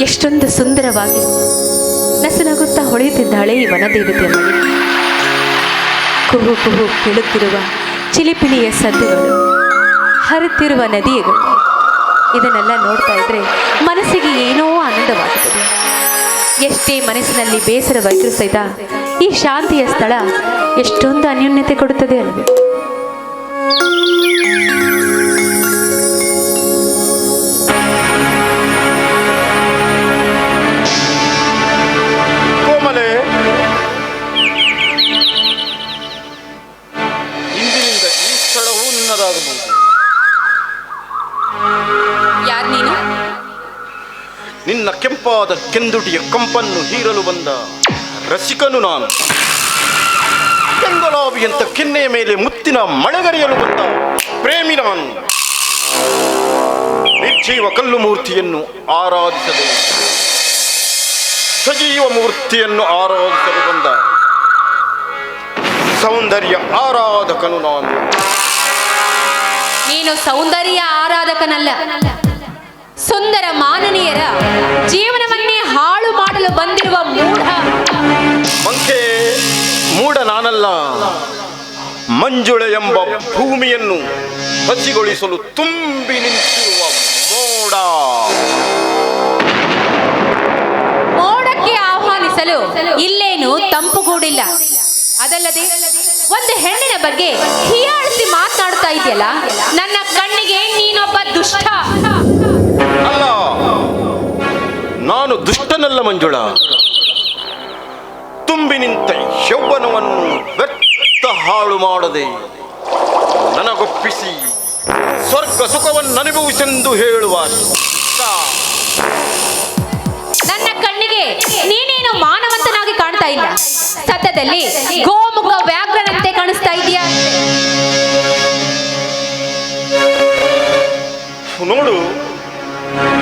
ಎಷ್ಟೊಂದು ಸುಂದರವಾಗಿ ನಸುನಗುತ್ತಾ ಹೊಳೆಯುತ್ತಿದ್ದಾಳೆ ಈ ವನದೇವತೆಯ ಮಳೆ. ಕುಹು ಕುಹು ಕೇಳುತ್ತಿರುವ ಚಿಲಿಪಿಲಿಯ ಸದ್ದುಗಳು, ಹರಿಯುತ್ತಿರುವ ನದಿಗಳು, ಇದನ್ನೆಲ್ಲ ನೋಡ್ತಾ ಇದ್ರೆ ಮನಸ್ಸಿಗೆ ಏನೋ ಆನಂದವಾಗುತ್ತದೆ. ಎಷ್ಟೇ ಮನಸ್ಸಿನಲ್ಲಿ ಬೇಸರವಾಗಿರು ಸಹಿತ ಈ ಶಾಂತಿಯ ಸ್ಥಳ ಎಷ್ಟೊಂದು ಅನ್ಯೋನ್ಯತೆ ಕೊಡುತ್ತದೆ ಅಲ್ವೇ. ಕೋಮಲೆ, ಇಂದಿನಿಂದ ಈ ಸ್ಥಳವು ನಿನ್ನದಾಗಬಹುದು. ಯಾರು ನೀನು? ನಿನ್ನ ಕೆಂಪಾದ ಕೆಂದುಟಿಯ ಕಂಪನ್ನು ಹೀರಲು ಬಂದ ರಸಿಕನು ನಾನು. ಕೆಂಗಲಾವಿಯಂತ ಕೆನ್ನೆಯ ಮೇಲೆ ಮುತ್ತಿನ ಮಳೆಗರೆಯಲು ಬಂದ ಪ್ರೇಮಿ ನಾನು. ನಿರ್ಜೀವ ಕಲ್ಲು ಮೂರ್ತಿಯನ್ನು ಆರಾಧಿಸದೆ ಸಜೀವ ಮೂರ್ತಿಯನ್ನು ಆರಾಧಿಸಲು ಬಂದ ಸೌಂದರ್ಯ ಆರಾಧಕನು ನಾನು. ನೀನು ಸೌಂದರ್ಯ ಆರಾಧಕನಲ್ಲ, ಸುಂದರ ಮಾನನೀಯರ ಜೀವನವನ್ನೇ ಹಾಳು ಮಾಡಲು ಬಂದಿರುವ ಮೂಢ. ಮಂಕೆ, ಮೂಢ ನಾನಲ್ಲ. ಮಂಜುಳೆ ಎಂಬ ಭೂಮಿಯನ್ನು ಹಸಿಗೊಳಿಸಲು ತುಂಬಿ ನಿಂತಿರುವ ಮೋಡ. ಮೋಡಕ್ಕೆ ಆಹ್ವಾನಿಸಲು ಇಲ್ಲೇನು ತಂಪುಗೂಡಿಲ್ಲ. ಅದಲ್ಲದೆ ಒಂದು ಹೆಣ್ಣಿನ ಬಗ್ಗೆ ಹೀಯಾಳಿಸಿ ಮಾತನಾಡ್ತಾ ಇದೆಯಲ್ಲ, ನನ್ನ ಕಣ್ಣಿಗೆ ನೀನೊಬ್ಬ ದುಷ್ಟ. ಅಲ್ಲ, ನಾನು ದುಷ್ಟನಲ್ಲ ಮಂಜುಳ. ತುಂಬಿ ನಿಂತ ಯೌವನವನ್ನು ವ್ಯರ್ಥ ಹಾಳು ಮಾಡದೆ ನನಗೊಪ್ಪಿಸಿ ಸ್ವರ್ಗ ಸುಖವನ್ನು ಅನುಭವಿಸೆಂದು ಹೇಳುವ ನನ್ನ ಕಣ್ಣಿಗೆ ನೀನೇನು ಮಾನವಂತನಾಗಿ ಕಾಣ್ತಾ ಇಲ್ಲ, ಸತ್ಯದಲ್ಲಿ ಗೋಮುಖ ವ್ಯಾಘ್ರನಂತೆ ಕಾಣಿಸ್ತಾ ಇದೆಯಾ? ನೋಡು,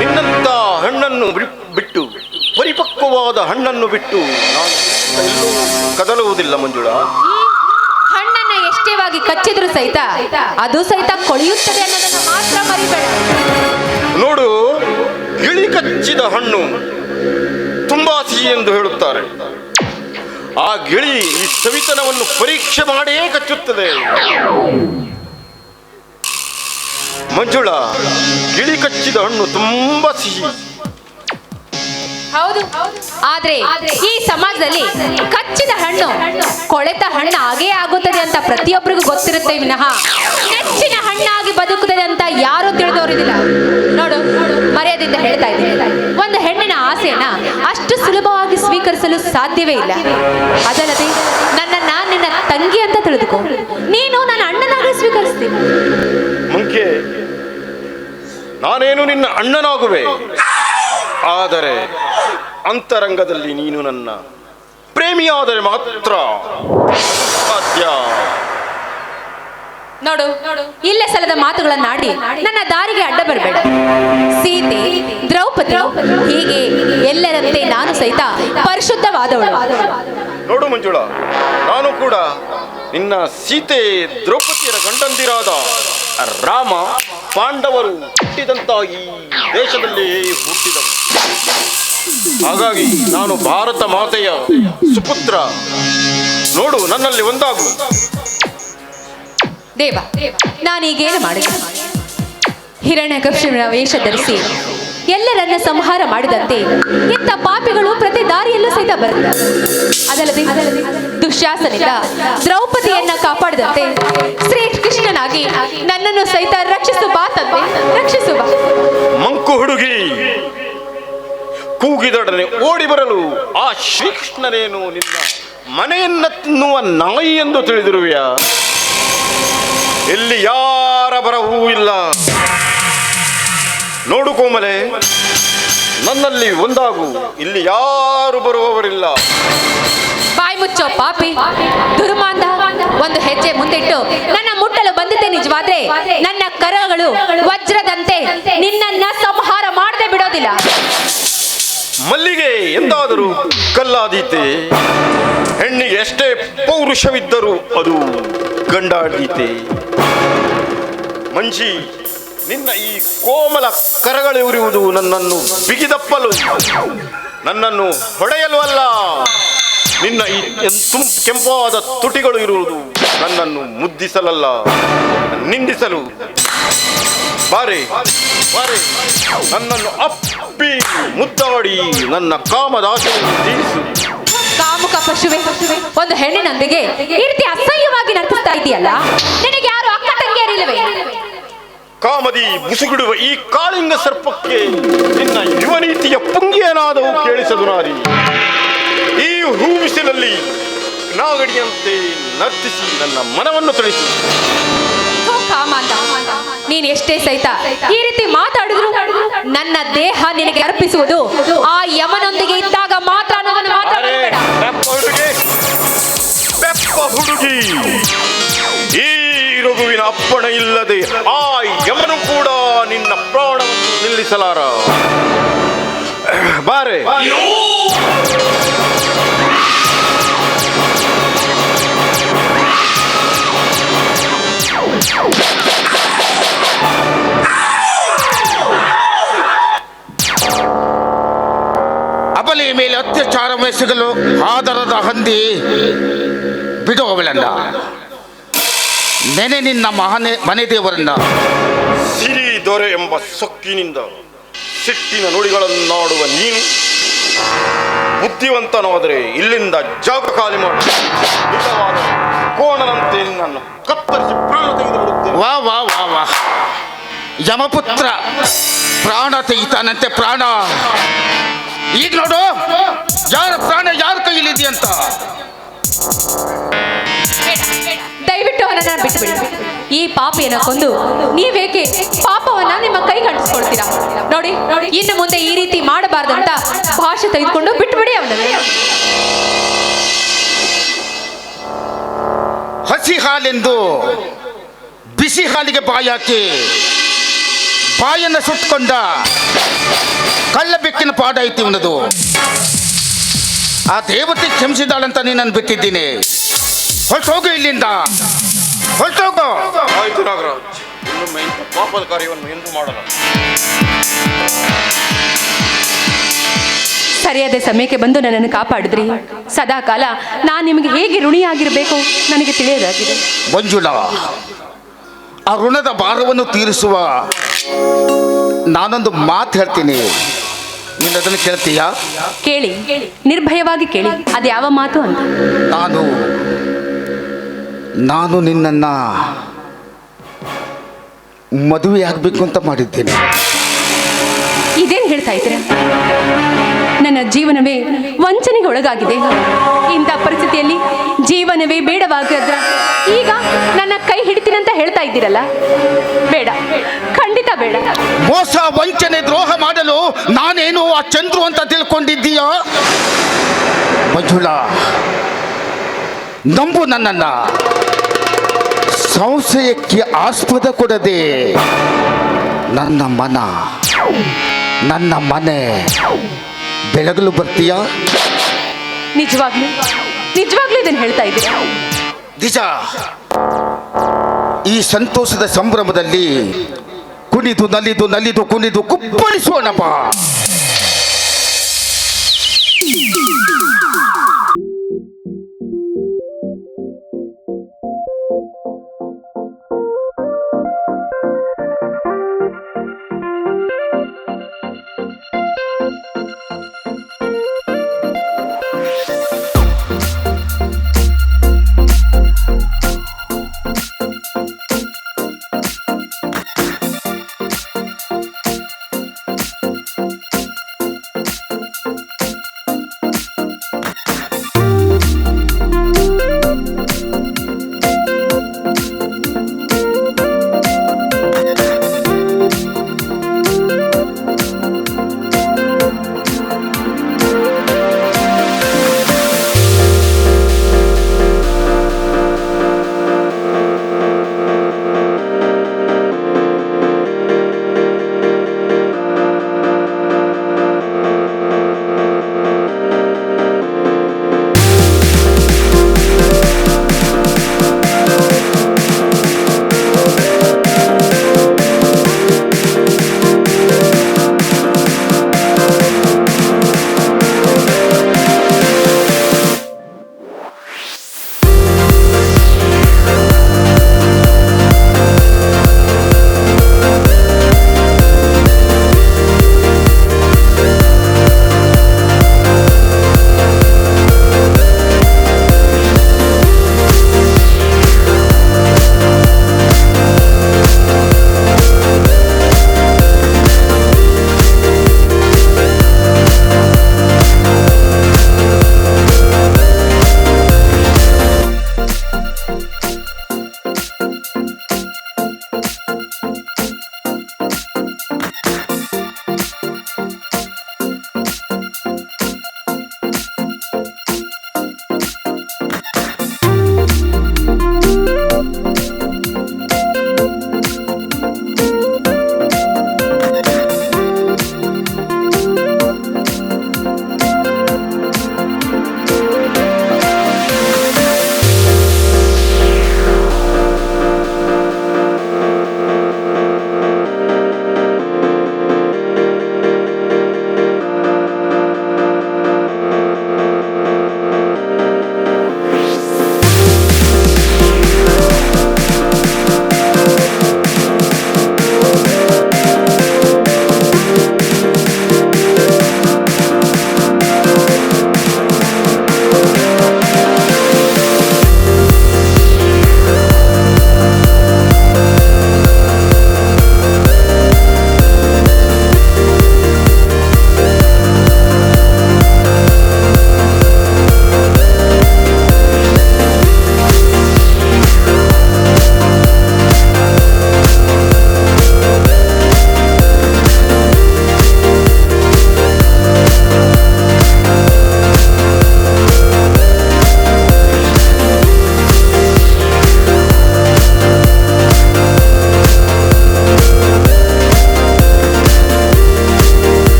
ನಿನ್ನಂತ ಹಣ್ಣನ್ನು ಬಿಟ್ಟು, ಪರಿಪಕ್ವವಾದ ಹಣ್ಣನ್ನು ಬಿಟ್ಟು ನಾನು ಎಲ್ಲೂ ಕದಲುವುದಿಲ್ಲ ಮಂಜುಳ. ಹಣ್ಣನ್ನ ಎಷ್ಟೇವಾಗಿ ಕಚ್ಚಿದ್ರು ಸಹಿತ ಅದು ಸಹಿತ ಕೊಳೆಯುತ್ತದೆ ಅನ್ನೋದನ್ನು ಮಾತ್ರ ಮರಿಬೇಡ. ನೋಡು, ಗಿಳಿ ಕಚ್ಚಿದ ಹಣ್ಣು ತುಂಬಾ ಸಿಹಿ ಎಂದು ಹೇಳುತ್ತಾರೆ. ಆ ಗಿಳಿ ಈ ಸವಿತನವನ್ನು ಪರೀಕ್ಷೆ ಮಾಡೇ ಕಚ್ಚುತ್ತದೆ. ಮಂಜುಳ, ಗಿಳಿ ಕಚ್ಚಿದ ಹಣ್ಣು ತುಂಬಾ ಸಿಹಿ. ಹೌದು, ಆದ್ರೆ ಈ ಸಮಾಜದಲ್ಲಿ ಕಚ್ಚಿದ ಹಣ್ಣು ಕೊಳೆತ ಹಣ್ಣು ಹಾಗೇ ಆಗುತ್ತದೆ ಅಂತ ಪ್ರತಿಯೊಬ್ಬರಿಗೂ ಗೊತ್ತಿರುತ್ತೆ ವಿನಃ ನೆಚ್ಚಿನ ಹಣ್ಣಾಗಿ ಬದುಕುತ್ತದೆ ಅಂತ ಯಾರು ತಿಳಿದವರಿದಿಲ್ಲ. ನೋಡು, ಮರ್ಯಾದೆಯಿಂದ ಹೇಳ್ತಾ ಇದ್ದೀನಿ, ಒಂದು ಹೆಣ್ಣಿನ ಆಸೆಯನ್ನ ಅಷ್ಟು ಸುಲಭವಾಗಿ ಸ್ವೀಕರಿಸಲು ಸಾಧ್ಯವೇ ಇಲ್ಲ. ಅದಲ್ಲದೆ ನನ್ನನ್ನ ನಿನ್ನ ತಂಗಿ ಅಂತ ತಿಳಿದುಕೋ, ನೀನು ನನ್ನ ಅಣ್ಣನಾಗಿ ಸ್ವೀಕರಿಸ್ತೀನಿ. ಮುಂಕೆ, ನಾನೇನು ನಿನ್ನ ಅಣ್ಣನಾಗುವೆ, ಆದರೆ ಅಂತರಂಗದಲ್ಲಿ ನೀನು ನನ್ನ ಪ್ರೇಮಿಯಾದರೆ ಮಾತ್ರ ಸಾಧ್ಯ. ನೋಡು, ಇಲ್ಲೇ ಸಲದ ಮಾತುಗಳನ್ನಾಡಿ ನನ್ನ ದಾರಿಗೆ ಅಡ್ಡ ಬರಬೇಡ. ಸೀತೆ, ದ್ರೌಪದಿ, ಹೀಗೆ ಎಲ್ಲರಂತೆ ನಾನು ಸಹಿತ ಪರಿಶುದ್ಧವಾದವಳು. ನೋಡು ಮಂಜುಳ, ನಾನು ಕೂಡ ನಿನ್ನ ಸೀತೆ ದ್ರೌಪದಿಯರ ಗಂಡಂದಿರಾದ ರಾಮ ಪಾಂಡವರು ಹುಟ್ಟಿದಂತ ಈ ದೇಶದಲ್ಲಿ ಹುಟ್ಟಿದವು. ಹಾಗಾಗಿ ನಾನು ಭಾರತ ಮಾತೆಯ ಸುಪುತ್ರ. ನೋಡು, ನನ್ನಲ್ಲಿ ಒಂದಾಗು. ದೇವ, ನಾನೀಗೇನು ಮಾಡಿದೆ? ಹಿರಣ್ಯಕಶಿಪುವಿನ ವೇಷ ಧರಿಸಿ ಎಲ್ಲರನ್ನ ಸಂಹಾರ ಮಾಡಿದಂತೆ ಇಂಥ ಪಾಪಿಗಳು ಪ್ರತಿ ದಾರಿಯಲ್ಲೂ ಸಹಿತ ಬರುತ್ತಾರೆ. ಅದಲ್ಲದೆ ದುಶ್ಯಾಸನಿಂದ ದ್ರೌಪದಿಯನ್ನ ಕಾಪಾಡಿದಂತೆ ಶ್ರೀಕೃಷ್ಣನಾಗಿ ನನ್ನನ್ನು ಸಹಿತ ರಕ್ಷಿಸು ಬಾ ತಂದೆ, ರಕ್ಷಿಸು ಬಾ. ಮಂಕು ಹುಡುಗಿ, ಕೂಗಿದೊಡನೆ ಓಡಿ ಬರಲು ಆ ಶ್ರೀಕೃಷ್ಣನೇನು ನಿನ್ನ ಮನೆಯನ್ನ ತಿನ್ನುವ ನಾಯಿ ಎಂದು ತಿಳಿದಿರುವೆಯಾ? ಇಲ್ಲಿ ಯಾರ ಬರವೂ ಇಲ್ಲ. ನೋಡು ಕೋಮಲೆ, ನನ್ನಲ್ಲಿ ಒಂದಾಗು, ಇಲ್ಲಿ ಯಾರು ಬರುವವರಿಲ್ಲ. ಬಾಯಿ ಮುಚ್ಚೋ ಪಾಪಿ, ದುರ್ಮಾಂಧ. ಒಂದು ಹೆಜ್ಜೆ ಮುಂದಿಟ್ಟು ನನ್ನ ಮುಟ್ಟಲು ಬಂದಿದ್ದೆ ನಿಜವಾದ್ರೆ ನನ್ನ ಕರಗಳು ವಜ್ರದಂತೆ ನಿನ್ನನ್ನ ಸಂಹಾರ ಮಾಡದೆ ಬಿಡೋದಿಲ್ಲ. ಮಲ್ಲಿಗೆ ಎಂದಾದರೂ ಕಲ್ಲಾದೀತೆ, ಹೆಣ್ಣಿಗೆ ಎಷ್ಟೇ ಪೌರುಷವಿದ್ದರೂ ಅದು ಗಂಡಾದೀತೆ. ಮಂಜಿ, ನಿನ್ನ ಈ ಕೋಮಲ ಕರಗಳಿರುವುದು ನನ್ನನ್ನು ಬಿಗಿದಪ್ಪಲು, ನನ್ನನ್ನು ಹೊಡೆಯಲು ಅಲ್ಲ. ನಿನ್ನ ಈ ಕೆಂಪಾದ ತುಟಿಗಳು ಇರುವುದು ನನ್ನನ್ನು ಮುದ್ದಿಸಲಲ್ಲ, ನಿಂದಿಸಲು. ಬಾರೆ ಬಾರೆ, ನನ್ನನ್ನು ಅಪ್ಪಿ ಮುದ್ದಾಡಿ ನನ್ನ ಕಾಮದಾಸೆಯನ್ನು ತೀರಿಸು. ಕಾಮುಕ ಪಶುವೆ, ಒಂದು ಹೆಣ್ಣಿನೊಂದಿಗೆ ಈ ರೀತಿ ಅಸಹ್ಯವಾಗಿ ನಟಿಸ್ತಾ ಇದೆಯಲ್ಲ, ನಿನಗೆ ಯಾರು ಅಕ್ಕ ತಂಗಿಯರಿಲ್ಲವೇ? ಕಾಮದಿ ಮುಸುಗುಡುವ ಈ ಕಾಳಿಂಗ ಸರ್ಪಕ್ಕೆ ನಿನ್ನ ಯುವನೀತಿಯ ಪುಂಗಿಯನಾದವು ಕೇಳಿಸದು ನಾರಿ. ಈ ಹೂಬಿಸಿಲಲ್ಲಿ ನಾಗಡಿಯಂತೆ ನರ್ತಿಸಿ ನನ್ನ ಮನವನ್ನು ತಣಿಸು. ಕಾಮಾಂಧ, ನೀನ್ ಎಷ್ಟೇ ಸಹಿತ ಈ ರೀತಿ ಮಾತಾಡಿದ್ರು ನನ್ನ ದೇಹ ನಿನಗೆ ಅರ್ಪಿಸುವುದು ಆ ಯಮನೊಂದಿಗೆ ಇದ್ದಾಗ ಮಾತ್ರ ಅನ್ನೋದನ್ನು ಮಾತಾಡಬೇಡ. ಬೆಪ್ಪ ಹುಡುಗಿ, ಈ ರಘುವಿನ ಅಪ್ಪಣೆ ಇಲ್ಲದೆ ಆ ಯಮನು ಕೂಡ ನಿನ್ನ ಪ್ರಾಣವನ್ನು ನಿಲ್ಲಿಸಲಾರ. ಬಾರೆ. ಅಬಲೆಯ ಮೇಲೆ ಅತ್ಯಾಚಾರವೆಸಗಲು ಆದರದ ಹಂದಿ ಬಿಡುವವಳಲ್ಲ. ನೆನೆ ನಿನ್ನ ಮನೆ ದೇವರನ್ನ. ಸಿರಿ ದೊರೆ ಎಂಬ ಸೊಕ್ಕಿನಿಂದ ಸಿಟ್ಟಿನ ನುಡಿಗಳನ್ನಾಡುವ ನೀನು ಬುದ್ಧಿವಂತನಾದರೆ ಇಲ್ಲಿಂದ ಜಾಗ ಖಾಲಿ ಮಾಡಿ, ನಿಜವಾದ ಕೋಣನಂತೆ ನಿನ್ನನ್ನು ಕತ್ತರಿಸಿ ಪ್ರಾಣ ತೆಗೆದು ಬಿಡುತ್ತೇನೆ. ವಾ ವಾ ವಾ ವಾ, ಯಮಪುತ್ರ ಪ್ರಾಣ ತೆಗಿತಾನಂತೆ. ಪ್ರಾಣ ಈಗ ನೋಡು, ಯಾರ ಪ್ರಾಣ ಯಾರ ಕೈಲಿದೆ ಅಂತ. ದಯವಿಟ್ಟು ಅವನನ್ನ ಬಿಟ್ಟುಬಿಡಿ. ಈ ಪಾಪಿಯನ್ನು ಕೊಂದು ನೀವೇಕೆ ಪಾಪವನ್ನ ನಿಮ್ಮ ಕೈ ಗಂಟಿಸ್ಕೊಳ್ತೀರಾ? ನೋಡಿ, ಇನ್ನು ಮುಂದೆ ಈ ರೀತಿ ಮಾಡಬಾರ್ದಂತ ಭಾಷೆ ತೆಗೆದುಕೊಂಡು ಬಿಟ್ಟುಬಿಡಿ ಅವನನ್ನ. ಹಸಿ ಹಾಲೆಂದು ಬಿಸಿ ಹಾಲಿಗೆ ಬಾಯಾಕಿ ಬಾಯನ್ನು ಸುಟ್ಟುಕೊಂಡ ಕಳ್ಳ ಬೆಕ್ಕಿನ ಪಾಡಾಯ್ತು ಇವನದು. ಆ ದೇವತೆ ಕ್ಷಮಿಸಿದಾಳಂತ ನೀನನ್ನು ಬಿಟ್ಟಿದ್ದೀನಿ. ಹೊರಟೋಗು ಇಲ್ಲಿಂದ, ಹೊರಟೋಗು. ಆಯ್ತು ನಾಗರಾಜ್, ಇನ್ನೊಮ್ಮೆ ಇಂಥ ಪಾಪದ ಕಾರ್ಯವನ್ನು ಎಂದೂ ಮಾಡಲ್ಲ. ಸರಿಯಾದ ಸಮಯಕ್ಕೆ ಬಂದು ನನ್ನನ್ನು ಕಾಪಾಡಿದ್ರಿ. ಸದಾ ಕಾಲ ನಾನು ನಿಮಗೆ ಹೇಗೆ ಋಣಿಯಾಗಿರಬೇಕು ನನಗೆ ತಿಳಿಯೋದಾಗಿದೆ. ಮಂಜುಳಾ, ಆ ಋಣದ ಭಾರವನ್ನು ತೀರಿಸುವ ನಾನೊಂದು ಮಾತು ಹೇಳ್ತೀನಿ, ನೀನು ಅದನ್ನು ಕೇಳ್ತೀಯಾ? ಕೇಳಿ, ನಿರ್ಭಯವಾಗಿ ಕೇಳಿ. ಅದು ಯಾವ ಮಾತು ಅಂತ. ನಾನು ನಿನ್ನನ್ನು ಮದುವೆ ಆಗಬೇಕು ಅಂತ ಮಾಡಿದ್ದೇನೆ. ಇದೇನು ಹೇಳ್ತಾ ಇದ್ದೀರಾ? ನನ್ನ ಜೀವನವೇ ವಂಚನೆಗೆ ಒಳಗಾಗಿದೆ. ಇಂಥ ಪರಿಸ್ಥಿತಿಯಲ್ಲಿ ಜೀವನವೇ ಬೇಡವಾಗದ್ರ ಈಗ ನನ್ನ ಕೈ ಹಿಡಿತೀನಂತ ಹೇಳ್ತಾ ಇದ್ದೀರಲ್ಲ? ಬೇಡ, ಖಂಡಿತ ಬೇಡ. ಮೋಸ, ವಂಚನೆ, ದ್ರೋಹ ಮಾಡಲು ನಾನೇನು ಆ ಚಂದ್ರು ಅಂತ ತಿಳ್ಕೊಂಡಿದ್ದೀಯಾ? ಮಂಜುಳಾ, ನಂಬು ನನ್ನನ್ನ. ಸಂಶಯಕ್ಕೆ ಆಸ್ಪದ ಕೊಡದೆ ನನ್ನ ಮನೆ ಬೆಳಗಲು ಬರ್ತೀಯಾ? ನಿಜವಾಗ್ಲೂ ಇದನ್ನು ಹೇಳ್ತಾ ಇದ್ದೀರಾ? ನಿಜ. ಈ ಸಂತೋಷದ ಸಂಭ್ರಮದಲ್ಲಿ ಕುಣಿದು ನಲಿದು ಕುಣಿದು ಕುಪ್ಪಳಿಸೋಣಪ್ಪ.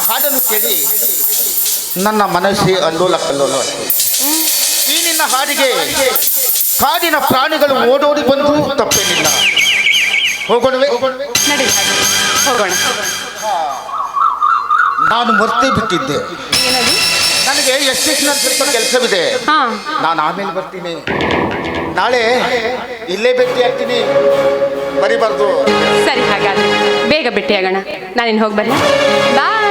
ಹಾಡನ್ನು ಕೇಳಿ ನನ್ನ ಮನಸ್ಸೇ ಅಲ್ಲೋಲ ಕಲ್ಲೋಲ. ಈ ನಿನ್ನ ಹಾಡಿಗೆ ಕಾಡಿನ ಪ್ರಾಣಿಗಳು ಓಡೋಡಿ ಬಂದು ತಪ್ಪೇನಿಲ್ಲ. ಹೋಗೋಣವೇ? ನಡಿ ಹೋಗೋಣ. ನಾನು ಮರ್ತೇ ಬಿಟ್ಟಿದ್ದೆ. ಏನದು? ನನಗೆ ಎಸ್ಟೇಷನ್ ಸ್ವಲ್ಪ ಕೆಲಸವಿದೆ. ಹಾ, ನಾನು ಆಮೇಲೆ ಬರ್ತೀನಿ. ನಾಳೆ ಇಲ್ಲೇ ಭೇಟಿ ಆಗ್ತೀನಿ, ಬರಿಬಾರ್ದು. ಸರಿ, ಹಾಗಾದ್ರೆ ಬೇಗ ಭೇಟಿಯಾಗೋಣ. ನಾನಿನ್ನು ಹೋಗಿ ಬರಲಾ? ಬಾಯ್.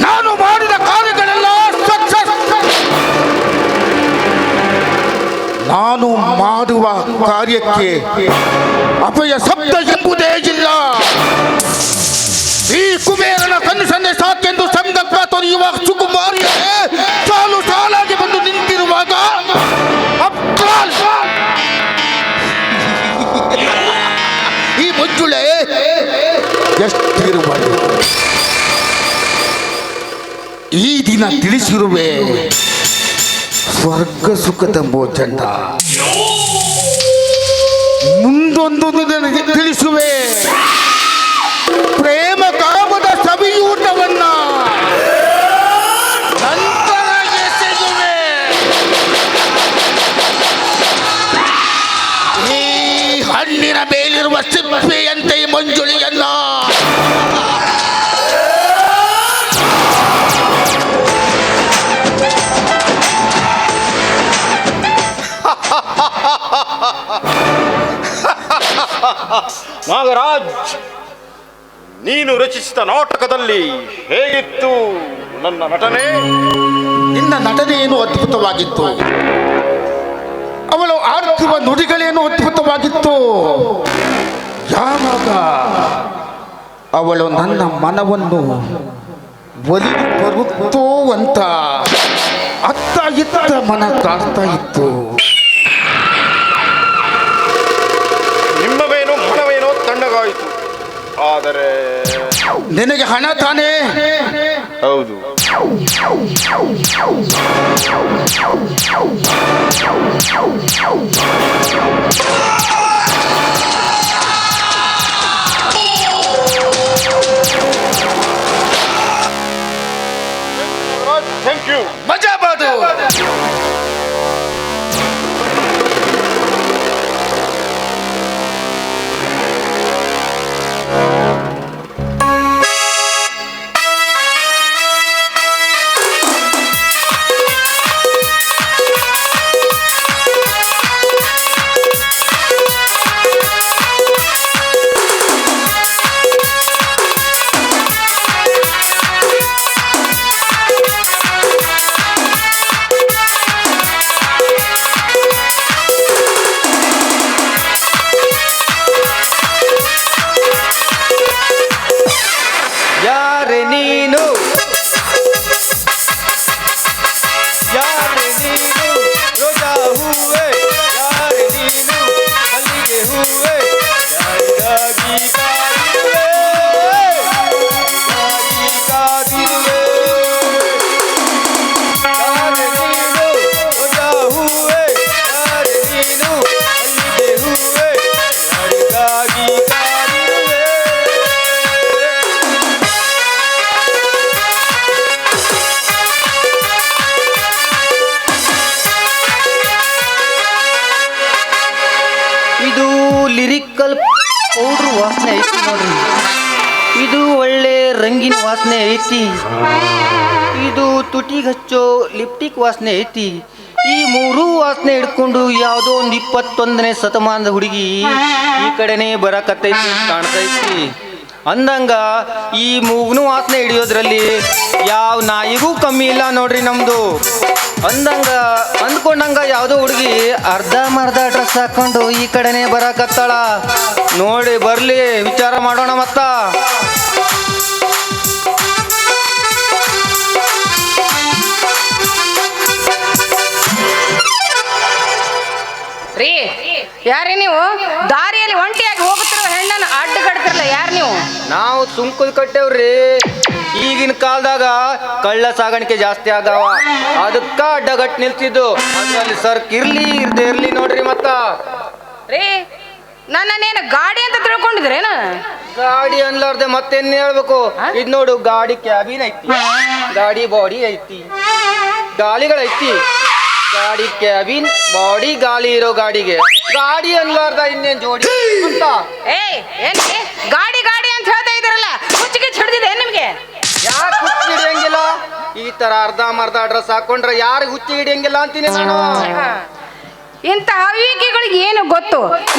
ನಾನು ಮಾಡಿದ ಕಾರ್ಯಗಳೆಲ್ಲ ಸಕ್ಸಸ್. ನಾನು ಮಾಡುವ ಕಾರ್ಯಕ್ಕೆ ಅಪಯ ಶಬ್ದ ಎಂಬುದೇ ಇಲ್ಲ. ಈ ಕುಬೇರನ ಕನಸನ್ನೇ ಸಾಕೆಂದು ಸಂದರ್ಭ ತೊರೆಯುವ ಸುಕುಮಾರಿಯೇ ಸಾಲು ಸಾಲಾಗಿ ಬಂದು ನಿಂತಿರುವಾಗ ಅಪ್ರಾಲ್ ಈ ಮಂಜುಳೆ ಎಷ್ಟಿರುವುದು ಈ ದಿನ ತಿಳಿಸಿರುವೆ. ಸ್ವರ್ಗ ಸುಖದೆಂಬೋ ಚಂದ ಮುಂದೊಂದು ನನಗೆ ತಿಳಿಸುವೆ. ಪ್ರೇಮ ಕಾಮದ ಸವಿಯೂಟವನ್ನ ನಂತರ ಎಸೆಯುವೆ. ಈ ಹಣ್ಣಿನ ಮೇಲಿರುವ ಸಿಪ್ಪೆಯಂತೆ ಈ ಮಂಜುಳಿಯನ್ನ ನಾಗರಾಜ್, ನೀನು ರಚಿಸಿದ ನಾಟಕದಲ್ಲಿ ಹೇಗಿತ್ತು ನನ್ನ ನಟನೆ? ನಿನ್ನ ನಟನೆಯೇನು ಅದ್ಭುತವಾಗಿತ್ತು. ಅವಳು ಆಡುತ್ತಿರುವ ನುಡಿಗಳೇನು ಅದ್ಭುತವಾಗಿತ್ತು. ಯಾವಾಗ ಅವಳು ನನ್ನ ಮನವನ್ನು ಒಲಿದು ಬರುತ್ತೋ ಅಂತ ಅತ್ತ ಇತ್ತ ಮನ ಕಾಡ್ತಾ ಇತ್ತು. ನಿಮ್ಮವೇನೋ ಮನವೇನೋ ತಣ್ಣಗಾಯಿತು. ಆದರೆ ನಿನಗೆ ಹಣ ತಾನೇ? ಹೌದು. Thank you. ಮಜಾ ಬಾದು. ಲಿರಿಕಲ್ ಪೌಡ್ರ್ ವಾಸನೆ ಐತಿ ನೋಡ್ರಿ. ಇದು ಒಳ್ಳೆ ರಂಗಿನ ವಾಸನೆ ಐತಿ. ಇದು ತುಟಿಗೆ ಹಚ್ಚೋ ಲಿಪ್ಟಿಕ್ ವಾಸನೆ ಐತಿ. ಈ ಮೂರೂ ವಾಸನೆ ಹಿಡ್ಕೊಂಡು ಯಾವುದೋ ಒಂದು 21ನೇ ಶತಮಾನದ ಹುಡುಗಿ ಈ ಕಡೆನೇ ಬರಕತ್ತೈತಿ ಕಾಣ್ತೈತಿ. ಅಂದಂಗ ಈ ಮೂಗ್ನು ವಾಸನೆ ಹಿಡಿಯೋದ್ರಲ್ಲಿ ಯಾವ ನಾಯಿಗೂ ಕಮ್ಮಿ ಇಲ್ಲ ನೋಡ್ರಿ ನಮ್ದು. ಅಂದ್ಕೊಂಡಂಗ ಯಾವುದೋ ಹುಡುಗಿ ಅರ್ಧಂಬರ್ಧ ಡ್ರೆಸ್ ಹಾಕೊಂಡು ಈ ಕಡೆನೇ ಬರಕತ್ತಾಳ ನೋಡಿ. ಬರ್ಲಿ, ವಿಚಾರ ಮಾಡೋಣ ಮತ್ತ. ರೀ ಯಾರೇ ನೀವು ದಾರಿಯಲ್ಲಿ ಒಂಟಿಯಾಗಿ ಹೋಗುತ್ತಿರುವ ಹೆಣ್ಣನ್ನು ಅಡ್ಡಗಡ್ತಿರಲ್ಲ ಯಾರು ನೀವು? ನಾವು ಸುಂಕದ ಕಟ್ಟೇವ್ರಿ. ಈಗಿನ ಕಾಲದಾಗ ಕಳ್ಳ ಸಾಗಾಣಿಕೆ ಜಾಸ್ತಿ ಆಗವ, ಅದಕ್ಕ ಅಡ್ಡಗಟ್ಟು ನಿಲ್ತಿದ್ದು. ಅದ್ರಲ್ಲಿ ಸರ್ಕ್ ಇರ್ಲಿ ಇರ್ದೇ ಇರ್ಲಿ ನೋಡ್ರಿ. ಮತ್ತ ರೀ ನನ್ನನ್ನೇನು ಗಾಡಿ ಅಂತ ತಿಳ್ಕೊಂಡಿದ್ರೇನು? ಗಾಡಿ ಅನ್ಲಾರ್ದೆ ಮತ್ತೇನ್ ಹೇಳ್ಬೇಕು? ಇದ್ ನೋಡು, ಗಾಡಿ ಕ್ಯಾಬಿನ್ ಐತಿ, ಗಾಡಿ ಬಾಡಿ ಐತಿ, ಗಾಲಿಗಳೈತಿ. ಗಾಡಿ ಕ್ಯಾಬಿನ್ ಬಾಡಿ ಗಾಲಿ ಇರೋ ಗಾಡಿಗೆ ಗಾಡಿ ಅನ್ಲಾರ್ದ ಇನ್ನೇನ್ ಜೋಡಿ ಅಂತ? ಏನ್ ಗಾಡಿ ಗಾಡಿ ಅಂತ ಹೇಳ್ತಾ ಇದ್ದೀರಲ್ಲ, ಹುಚ್ಚಿಗೆ ಹಿಡಿದಿದೆ ನಿಮ್ಗೆ? ಯಾಕೆ ಹುಚ್ಚಿ ಹಿಡಿಯಂಗಿಲ್ಲ? ಈ ತರ ಅರ್ಧ ಮರ್ಧ ಡ್ರೆಸ್ ಹಾಕೊಂಡ್ರೆ ಯಾರಿಗೆ ಹುಚ್ಚಿ ಹಿಡಿಯಂಗಿಲ್ಲ ಅಂತೀನಿ ನಾನು. ಇಂಥ ಹವ್ಯಕಿಗಳಿಗೆ ಏನು ಗೊತ್ತು?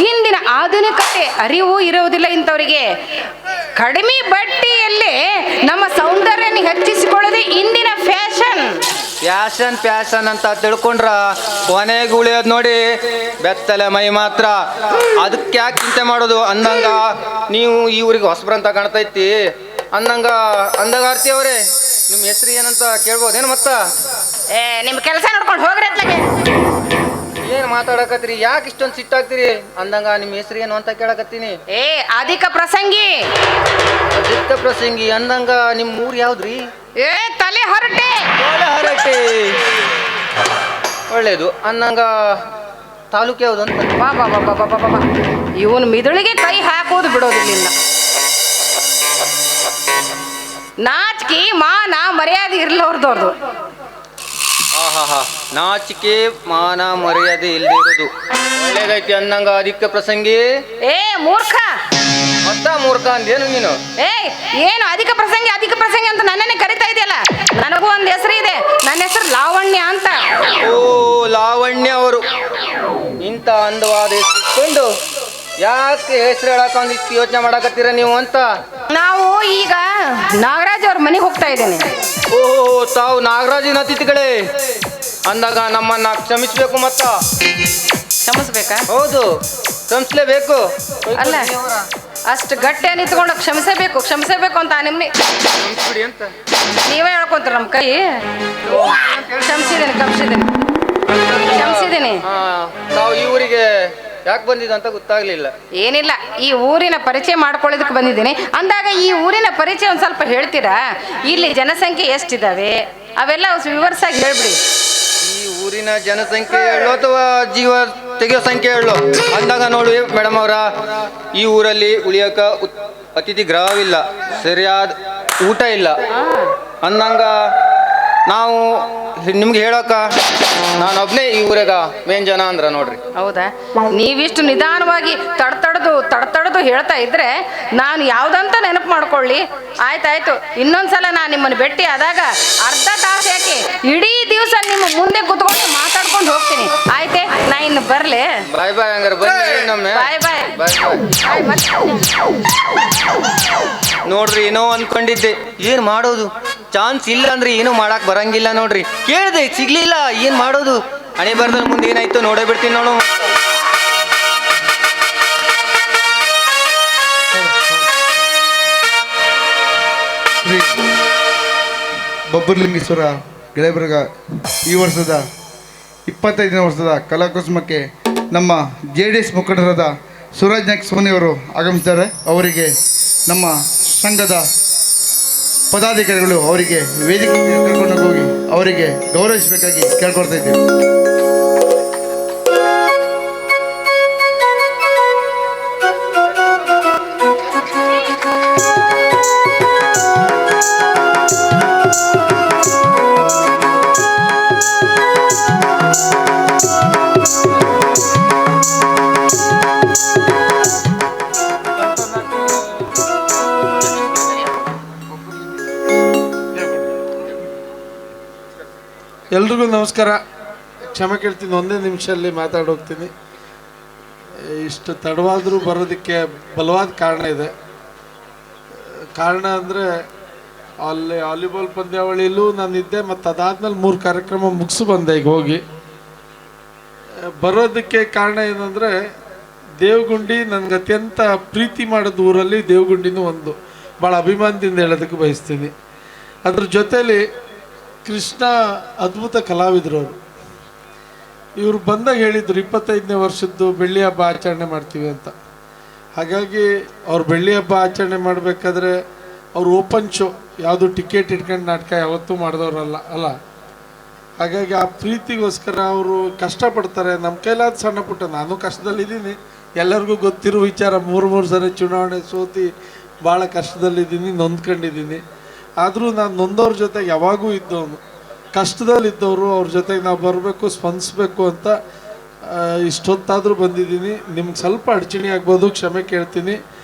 ಇಂದಿನ ಆಧುನಿಕತೆ ಅರಿವು ಇರುವುದಿಲ್ಲ ಇಂಥವರಿಗೆ. ಕಡಿಮೆ ಬಟ್ಟೆಯಲ್ಲಿ ನಮ್ಮ ಸೌಂದರ್ಯನ ಹೆಚ್ಚಿಸಿಕೊಳ್ಳೋದೇ ಇಂದಿನ ಫ್ಯಾಷನ್. ಫ್ಯಾಷನ್ ಫ್ಯಾಷನ್ ಅಂತ ತಿಳ್ಕೊಂಡ್ರ ಕೊನೆಗೆ ಉಳಿಯೋದು ನೋಡಿ ಬೆತ್ತಲೆ ಮೈ ಮಾತ್ರ. ಅದಕ್ಕೆ ಯಾಕೆ ಚಿಂತೆ ಮಾಡೋದು? ಅಂದಂಗ ನೀವು ಈ ಊರಿಗೆ ಹೊಸಬ್ರಂತ ಕಾಣ್ತೈತಿ ಅಂದಂಗ ಆರ್ತಿ ಅವರೇ, ನಿಮ್ಮ ಹೆಸರು ಏನಂತ ಕೇಳ್ಬೋದೇನು? ಮತ್ತ ನಿಮ್ಮ ಕೆಲಸ ನೋಡ್ಕೊಂಡು ಹೋಗ್ರಿ ಅತ್ಲಾಗೆ. ಏನ್ ಮಾತಾಡಕತ್ತೀರಿ? ಯಾಕೆ ಇಷ್ಟೊಂದು ಸಿಟ್ಟಾಗ್ತೀರಿ? ಅಂದಂಗ ನಿಮ್ಮ ಹೆಸರು ಏನು ಅಂತ ಕೇಳಕತ್ತೀನಿ. ಅಧಿಕ ಪ್ರಸಂಗಿ. ಅಧಿಕ ಪ್ರಸಂಗಿ ಅಂದಂಗ ನಿಮ್ಮ ಊರು ಯಾವ್ದ್ರಿ? ತಲೆ ಹೊರಟೆ. ಹರಟೆ, ಒಳ್ಳೇದು. ಅಂದಂಗ ತಾಲೂಕು ಯಾವ್ದು ಅಂತ? ಬಾ ಬಾ ಬಾ ಬಾ ಬಾ ಬಾ, ಇವನು ಮಿದುಳಿಗೆ ಕೈ ಹಾಕೋದು ಬಿಡೋದಿಲ್ಲ. ನಾಚಿಕೆ ಮಾನ ಮರ್ಯಾದೆ ಇರ್ಲವ್ರದವ್ರದು. ನಾಚಿಕೆ ಮಾನ ಮರ್ಯಾದೆ ಇಲ್ಲದೆ ಇರೋದು ಒಳ್ಳೇದೈತಿ. ಅಂದಂಗ ಅಧಿಕ ಪ್ರಸಂಗಿ. ಮೂರ್ಖ. ಮತ್ತ ಮೂರ್ಖ ಅಂದೇನು ನೀನು? ಏನು ಅಧಿಕ ಪ್ರಸಂಗಿ ಅಂತ ನನ್ನನ್ನೇ ಕರಿತಾ ಇದೆಯಲ್ಲ? ನನಗೂ ಒಂದು ಹೆಸರು ಇದೆ, ನನ್ನ ಹೆಸರು ಲಾವಣ್ಯ ಅಂತ. ಓ, ಲಾವಣ್ಯ ಅವರು. ಇಂಥ ಅಂದವಾದ ಹೆಸರು ಇಟ್ಕೊಂಡು ಯಾಕೆ ಹೆಸರು ಹೇಳಕ ಒಂದಿಷ್ಟು ಯೋಚನೆ ಮಾಡಕತ್ತೀರ ನೀವು ಅಂತ? ನಾವು ಈಗ ನಾಗರಾಜ್ ಅವ್ರ ಮನೆಗೆ ಹೋಗ್ತಾ ಇದ್ದೇನೆ. ಓಹೋ, ತಾವು ನಾಗರಾಜನ ಅತಿಥಿಗಳೇ. ಅಂದಾಗ ನಮ್ಮನ್ನ ಕ್ಷಮಿಸ್ಬೇಕು. ಮತ್ತ ಕ್ಷಮಿಸ್ಬೇಕಾ? ಹೌದು, ಕ್ಷಮಿಸ್ಲೇಬೇಕು. ಅಲ್ಲ, ಅಷ್ಟು ಗಟ್ಟಿ ನಿಂತ್ಕೊಂಡು ಕ್ಷಮಿಸಬೇಕು ಅಂತ ನಿಮ್ನೆ ಕ್ಷಮಿಸ್ಬಿಡಿ ಅಂತ ನೀವೇ ಹೇಳ್ಕೊಂತೀರ ನಮ್ಮ ಕೈ. ಕ್ಷಮಿಸಿದ್ದೀನಿ. ತಾವು ಈ ಊರಿಗೆ ಯಾಕೆ ಬಂದಿದ್ದು ಅಂತ ಗೊತ್ತಾಗ್ಲಿಲ್ಲ. ಏನಿಲ್ಲ, ಈ ಊರಿನ ಪರಿಚಯ ಮಾಡ್ಕೊಳ್ಳೋದಕ್ಕೆ ಬಂದಿದ್ದೀನಿ. ಅಂದಾಗ ಈ ಊರಿನ ಪರಿಚಯ ಒಂದು ಸ್ವಲ್ಪ ಹೇಳ್ತೀರಾ? ಇಲ್ಲಿ ಜನಸಂಖ್ಯೆ ಎಷ್ಟಿದ್ದಾವೆ ಅವೆಲ್ಲ ವಿವರಿಸಾಗಿ ಹೇಳ್ಬಿಡಿ. ಈ ಊರಿನ ಜನಸಂಖ್ಯೆ ಹೇಳು ಅಥವಾ ಜೀವ ತೆಗೆಯೋ ಸಂಖ್ಯೆ ಹೇಳು? ಅಂದಾಗ ನೋಡಿ ಮೇಡಮ್ ಅವರ, ಈ ಊರಲ್ಲಿ ಉಳಿಯಕ ಅತಿಥಿ ಗೃಹವಿಲ್ಲ, ಸರಿಯಾದ ಊಟ ಇಲ್ಲ. ಅಂದಂಗ ನಾವು ನಿಮ್ಗೆ ಹೇಳಕ್ಕ ನಾನೊಬ್ನೇ ಈ ಊರಾಗ ಮೇನ್ ಜನ ಅಂದ್ರ ನೋಡ್ರಿ. ಹೌದಾ? ನೀವಿಷ್ಟು ನಿಧಾನವಾಗಿ ತಡತಡ್ದು ಹೇಳ್ತಾ ಇದ್ರೆ ನಾನು ಯಾವ್ದಂತ ನೆನಪು ಮಾಡ್ಕೊಳ್ಳಿ. ಆಯ್ತಾಯ್ತು, ಇನ್ನೊಂದ್ಸಲ ನಾನು ನಿಮ್ಮನ್ನು ಭೇಟಿ ಆದಾಗ ಅರ್ಧ ತಾಸು ಯಾಕೆ ಇಡೀ ದಿವಸ ನಿಮ್ಮ ಮುಂದೆ ಕೂತ್ಕೊಂಡು ಮಾತಾಡ್ಕೊಂಡು ಹೋಗ್ತೀನಿ. ಆಯ್ತೆ, ನಾ ಇನ್ನು ಬರ್ಲೆ. ಬಾಯ್ ಬಾಯ್. ಹಂಗಾರೆ ಬನ್ನಿ. ಬಾಯ್ ಬಾಯ್. ನೋಡ್ರಿ, ಏನೋ ಅನ್ಕೊಂಡಿದ್ದೆ, ಏನ್ ಮಾಡೋದು? ಚಾನ್ಸ್ ಇಲ್ಲ ಅಂದ್ರೆ ಏನು ಮಾಡಕ್ ಬರಂಗಿಲ್ಲ ನೋಡ್ರಿ. ಕೇಳಿದೆ, ಸಿಗ್ಲಿಲ್ಲ, ಏನ್ ಮಾಡೋದು? ಹಣೆ ಬರ್ದಲ್ಲಿ ಮುಂದೆ ಏನಾಯ್ತು ನೋಡೇ ಬಿಡ್ತೀನಿ ನೋಡು. ಬಬ್ಬರ್ಲಿಂಗೇಶ್ವರ ಗೆಳೆಬರಗ ಈ ವರ್ಷದ 25ನೇ ವರ್ಷದ ಕಲಾಕುಸುಮಕ್ಕೆ ನಮ್ಮ JDS ಮುಖಂಡರಾದ ಸುರಾಜ್ ನಾಯ್ಕ್ ಸೋನಿಯವರು ಆಗಮಿಸಿದ್ದಾರೆ. ಅವರಿಗೆ ನಮ್ಮ ಸಂಘದ ಪದಾಧಿಕಾರಿಗಳು ಅವರಿಗೆ ವೇದಿಕೆ ಕರ್ಕೊಂಡು ಹೋಗಿ ಅವರಿಗೆ ಗೌರವಿಸಬೇಕಾಗಿ ಕೇಳ್ಕೊಳ್ತಾ ಇದ್ದೇವೆ. ಎಲ್ರಿಗೂ ನಮಸ್ಕಾರ. ಕ್ಷಮೆ ಕೇಳ್ತೀನಿ, ಒಂದೇ ನಿಮಿಷದಲ್ಲಿ ಮಾತಾಡೋಗ್ತೀನಿ. ಇಷ್ಟು ತಡವಾದರೂ ಬರೋದಕ್ಕೆ ಬಲವಾದ ಕಾರಣ ಇದೆ. ಕಾರಣ ಅಂದರೆ ಅಲ್ಲಿ ವಾಲಿಬಾಲ್ ಪಂದ್ಯಾವಳಿಯಲ್ಲೂ ನಾನಿದ್ದೆ, ಮತ್ತು ಅದಾದಮೇಲೆ 3 ಕಾರ್ಯಕ್ರಮ ಮುಗಿಸಿ ಬಂದೆ ಈಗ ಹೋಗಿ. ಬರೋದಕ್ಕೆ ಕಾರಣ ಏನಂದರೆ ದೇವಗುಂಡಿ ನನಗೆ ಅತ್ಯಂತ ಪ್ರೀತಿ ಮಾಡೋದು ಊರಲ್ಲಿ ದೇವಗುಂಡಿನೂ ಒಂದು. ಭಾಳ ಅಭಿಮಾನದಿಂದ ಹೇಳೋದಕ್ಕೆ ಬಯಸ್ತೀನಿ. ಅದ್ರ ಜೊತೆಯಲ್ಲಿ ಕೃಷ್ಣ ಅದ್ಭುತ ಕಲಾವಿದರು ಅವರು. ಇವರು ಬಂದಾಗ ಹೇಳಿದ್ರು 25ನೇ ವರ್ಷದ್ದು ಬೆಳ್ಳಿ ಹಬ್ಬ ಆಚರಣೆ ಮಾಡ್ತೀವಿ ಅಂತ. ಹಾಗಾಗಿ ಅವ್ರು ಬೆಳ್ಳಿ ಹಬ್ಬ ಆಚರಣೆ ಮಾಡಬೇಕಾದ್ರೆ ಅವ್ರು ಓಪನ್ ಶೋ, ಯಾವುದು ಟಿಕೆಟ್ ಇಟ್ಕೊಂಡು ನಾಟಕ ಯಾವತ್ತೂ ಮಾಡಿದವ್ರಲ್ಲ ಅಲ್ಲ. ಹಾಗಾಗಿ ಆ ಪ್ರೀತಿಗೋಸ್ಕರ ಅವರು ಕಷ್ಟಪಡ್ತಾರೆ. ನಮ್ಮ ಕೈಲಾದ ಸಣ್ಣ ಪುಟ್ಟ, ನಾನು ಕಷ್ಟದಲ್ಲಿದ್ದೀನಿ, ಎಲ್ಲರಿಗೂ ಗೊತ್ತಿರೋ ವಿಚಾರ. 3 ಸರಿ ಚುನಾವಣೆ ಸೋತಿ ಭಾಳ ಕಷ್ಟದಲ್ಲಿದ್ದೀನಿ, ನೊಂದ್ಕೊಂಡಿದ್ದೀನಿ. ಆದರೂ ನಾನು ನೊಂದವ್ರ ಜೊತೆಗೆ ಯಾವಾಗೂ ಇದ್ದವನು. ಕಷ್ಟದಲ್ಲಿದ್ದವರು ಅವ್ರ ಜೊತೆಗೆ ನಾವು ಬರಬೇಕು, ಸ್ಪಂದಿಸ್ಬೇಕು ಅಂತ ಇಷ್ಟೊತ್ತಾದರೂ ಬಂದಿದ್ದೀನಿ. ನಿಮ್ಗೆ ಸ್ವಲ್ಪ ಅಡಚಣೆ ಆಗ್ಬೋದು, ಕ್ಷಮೆ ಕೇಳ್ತೀನಿ.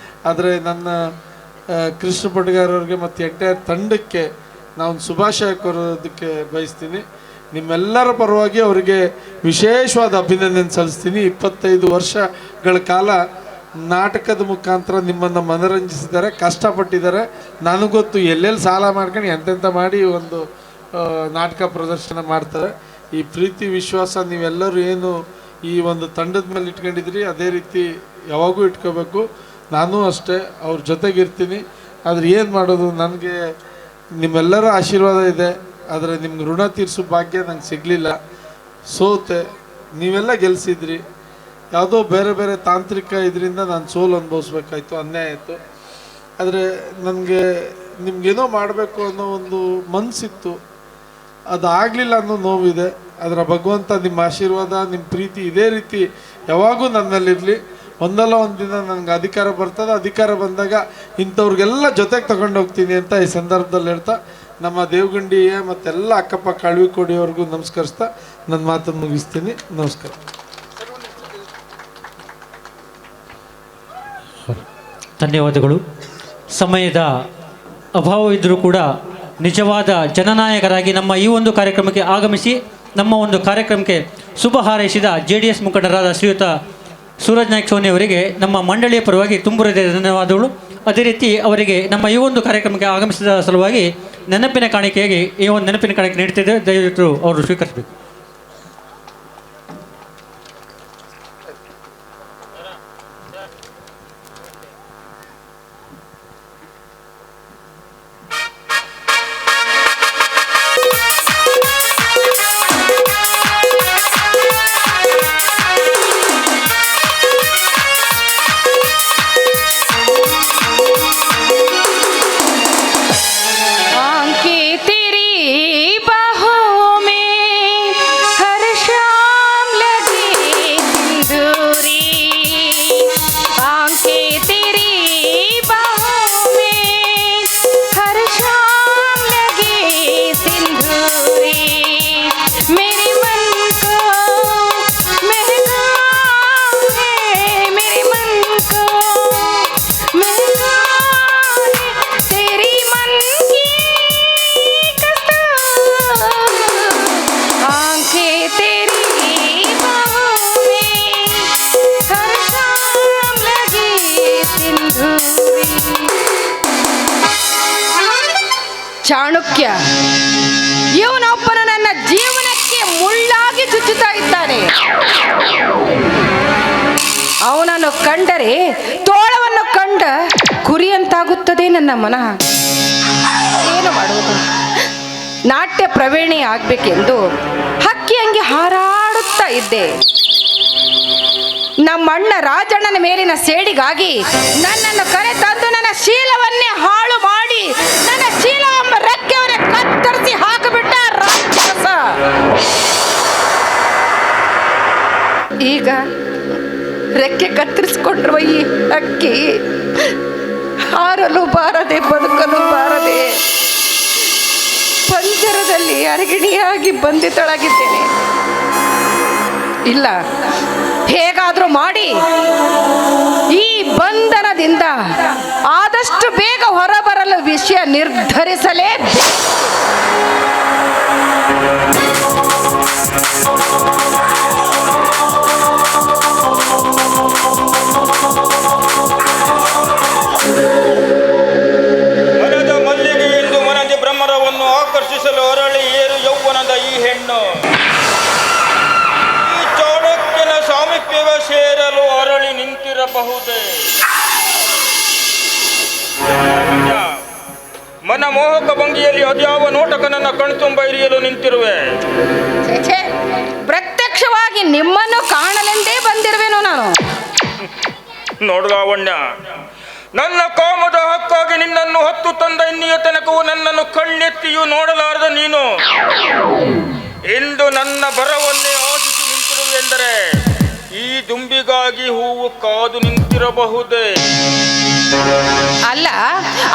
ಆದರೆ ನನ್ನ ಕೃಷ್ಣ ಪಟಗಾರವ್ರಿಗೆ ಮತ್ತು ಎಂಟೈರ್ ತಂಡಕ್ಕೆ ನಾನು ಶುಭಾಶಯ ಕೋರೋದಕ್ಕೆ ಬಯಸ್ತೀನಿ. ನಿಮ್ಮೆಲ್ಲರ ಪರವಾಗಿ ಅವರಿಗೆ ವಿಶೇಷವಾದ ಅಭಿನಂದನೆ ಸಲ್ಲಿಸ್ತೀನಿ. 25 ವರ್ಷಗಳ ಕಾಲ ನಾಟಕದ ಮುಖಾಂತರ ನಿಮ್ಮನ್ನು ಮನರಂಜಿಸಿದ್ದಾರೆ, ಕಷ್ಟಪಟ್ಟಿದ್ದಾರೆ. ನನಗೊತ್ತು ಎಲ್ಲೆಲ್ಲಿ ಸಾಲ ಮಾಡ್ಕೊಂಡು ಎಂತೆಂಥ ಮಾಡಿ ಒಂದು ನಾಟಕ ಪ್ರದರ್ಶನ ಮಾಡ್ತಾರೆ. ಈ ಪ್ರೀತಿ ವಿಶ್ವಾಸ ನೀವೆಲ್ಲರೂ ಏನು ಈ ಒಂದು ತಂಡದ ಮೇಲೆ ಇಟ್ಕೊಂಡಿದ್ರಿ, ಅದೇ ರೀತಿ ಯಾವಾಗೂ ಇಟ್ಕೋಬೇಕು. ನಾನು ಅಷ್ಟೇ ಅವ್ರ ಜೊತೆಗಿರ್ತೀನಿ. ಆದರೆ ಏನು ಮಾಡೋದು, ನನಗೆ ನಿಮ್ಮೆಲ್ಲರ ಆಶೀರ್ವಾದ ಇದೆ. ಆದರೆ ನಿಮ್ಗೆ ಋಣ ತೀರಿಸೋ ಭಾಗ್ಯ ನಂಗೆ ಸಿಗಲಿಲ್ಲ, ಸೋತೆ. ನೀವೆಲ್ಲ ಗೆಲ್ಲಿಸಿದ್ರಿ. ಯಾವುದೋ ಬೇರೆ ಬೇರೆ ತಾಂತ್ರಿಕ ಇದರಿಂದ ನಾನು ಸೋಲು ಅನುಭವಿಸ್ಬೇಕಾಯ್ತು, ಅನ್ಯಾಯ ಆಯಿತು. ಆದರೆ ನನಗೆ ನಿಮ್ಗೇನೋ ಮಾಡಬೇಕು ಅನ್ನೋ ಒಂದು ಮನಸ್ಸಿತ್ತು, ಅದು ಆಗಲಿಲ್ಲ ಅನ್ನೋ ನೋವಿದೆ. ಅದರ ಭಗವಂತ ನಿಮ್ಮ ಆಶೀರ್ವಾದ, ನಿಮ್ಮ ಪ್ರೀತಿ ಇದೇ ರೀತಿ ಯಾವಾಗೂ ನನ್ನಲ್ಲಿರಲಿ. ಒಂದಲ್ಲ ಒಂದು ದಿನ ನನಗೆ ಅಧಿಕಾರ ಬರ್ತದೆ. ಅಧಿಕಾರ ಬಂದಾಗ ಇಂಥವ್ರಿಗೆಲ್ಲ ಜೊತೆಗೆ ತಗೊಂಡೋಗ್ತೀನಿ ಅಂತ ಈ ಸಂದರ್ಭದಲ್ಲಿ ಹೇಳ್ತಾ, ನಮ್ಮ ದೇವಗಂಡಿಯ ಮತ್ತೆಲ್ಲ ಅಕ್ಕಪಕ್ಕ ಅಳವಿಕೋಡಿಯವ್ರಿಗೂ ನಮಸ್ಕರಿಸ್ತಾ ನನ್ನ ಮಾತನ್ನು ಮುಗಿಸ್ತೀನಿ. ನಮಸ್ಕಾರ. ಧನ್ಯವಾದಗಳು. ಸಮಯದ ಅಭಾವವಿದ್ದರೂ ಕೂಡ ನಿಜವಾದ ಜನನಾಯಕರಾಗಿ ನಮ್ಮ ಈ ಒಂದು ಕಾರ್ಯಕ್ರಮಕ್ಕೆ ಆಗಮಿಸಿ ನಮ್ಮ ಒಂದು ಕಾರ್ಯಕ್ರಮಕ್ಕೆ ಶುಭ ಹಾರೈಸಿದ JDS ಮುಖಂಡರಾದ ಶ್ರೀಯುತ ಸೂರಜ್ ನಾಯ್ಕ ಸೋನಿ ಅವರಿಗೆ ನಮ್ಮ ಮಂಡಳಿಯ ಪರವಾಗಿ ತುಂಬ ಧನ್ಯವಾದಗಳು. ಅದೇ ರೀತಿ ಅವರಿಗೆ ನಮ್ಮ ಈ ಒಂದು ಕಾರ್ಯಕ್ರಮಕ್ಕೆ ಆಗಮಿಸಿದ ಸಲುವಾಗಿ ನೆನಪಿನ ಕಾಣಿಕೆಯಾಗಿ ಈ ಒಂದು ನೆನಪಿನ ಕಾಣಿಕೆ ನೀಡ್ತಿದ್ದೆ. ದಯವಿಟ್ಟು ಅವರು ಸ್ವೀಕರಿಸಬೇಕು. ಚಾಣಕ್ಯ ಇವನೊಬ್ಬನು ನನ್ನ ಜೀವನಕ್ಕೆ ಮುಳ್ಳಾಗಿ ಚುಚ್ಚುತ್ತಾ ಇದ್ದಾನೆ. ಅವನನ್ನು ಕಂಡರೆ ತೋಳವನ್ನು ಕಂಡ ಕುರಿಯಂತಾಗುತ್ತದೆ ನನ್ನ ಮನಃ. ಏನು ಮಾಡುವುದು? ನಾಟ್ಯ ಪ್ರವೀಣೆ ಆಗ್ಬೇಕೆಂದು ಹಕ್ಕಿ ಹಂಗೆ ಹಾರಾಡುತ್ತಾ ಇದ್ದೆ. ನಮ್ಮಣ್ಣ ರಾಜಣ್ಣನ ಮೇಲಿನ ಸೇಡಿಗಾಗಿ ನನ್ನನ್ನು ಕರೆ ತಂದು ನನ್ನ ಶೀಲವನ್ನೇ ಹಾಳು ಮಾಡಿ ನನ್ನ ಶೀಲ ಎಂಬ ರೆಕ್ಕೆಯವರೇ ಕತ್ತರಿಸಿ ಹಾಕಿಬಿಟ್ಟ ರಾಕ್ಷಸ. ಈಗ ರೆಕ್ಕೆ ಕತ್ತರಿಸಿಕೊಂಡಿರುವ ಈ ಹಕ್ಕಿ ಹಾರಲು ಬಾರದೆ, ಬದುಕಲು ಬಾರದೆ ಪಂಜರದಲ್ಲಿ ಅರಗಿಣಿಯಾಗಿ ಬಂದಿತಳಾಗಿದ್ದೇನೆ. ಇಲ್ಲ, ಹೇಗಾದರೂ ಮಾಡಿ ಈ ಬಂಧನದಿಂದ ಆದಷ್ಟು ಬೇಗ ಹೊರಬರಲು ವಿಷಯ ನಿರ್ಧರಿಸಲೇಬೇಕು. ಮನದ ಮಲ್ಲಿಗೆ ಎಂದು ಮನದಿ ಭ್ರಮರವನ್ನು ಆಕರ್ಷಿಸಲು ಅರಳಿ ಏರು ಯೌವನದ ಈ ಹೆಣ್ಣು ಈ ಚಾಣಕ್ಯನ ಸಾಮೀಪ್ಯವ ಸೇರಲು ಅರಳಿ ನಿಂತಿರಬಹುದೇ? ಮನ ಮೋಹಕ ಭಂಗಿಯಲ್ಲಿ ಅದ್ಯಾವ ನೋಟಕನನ್ನ ಕಣ್ತುಂಬ ಇರಿಯಲು ನಿಂತಿರುವೆ? ಪ್ರತ್ಯಕ್ಷವಾಗಿ ನೇರವಾಗಿ ನಿಮ್ಮನ್ನು ಕಾಣಲೆಂದೇ ಬಂದಿರುವೆನು ನಾನು. ನೋಡು ಲಾವಣ್ಯ, ನನ್ನ ಕಾಮದ ಹಕ್ಕಾಗಿ ನಿನ್ನನ್ನು ಹೊತ್ತು ತಂದ ಇನ್ನಿಯ ತನಕವೂ ನನ್ನನ್ನು ಕಣ್ಣೆತ್ತಿಯೂ ನೋಡಲಾರದ ನೀನು ಇಂದು ನನ್ನ ಬರವನ್ನೇ ಆಶಿಸಿ ನಿಂತಿರುವೆಂದರೆ ಈ ದುಂಬಿಗಾಗಿ ಹೂವು ಕಾದು ನಿಂತಿರಬಹುದೇ? ಅಲ್ಲ,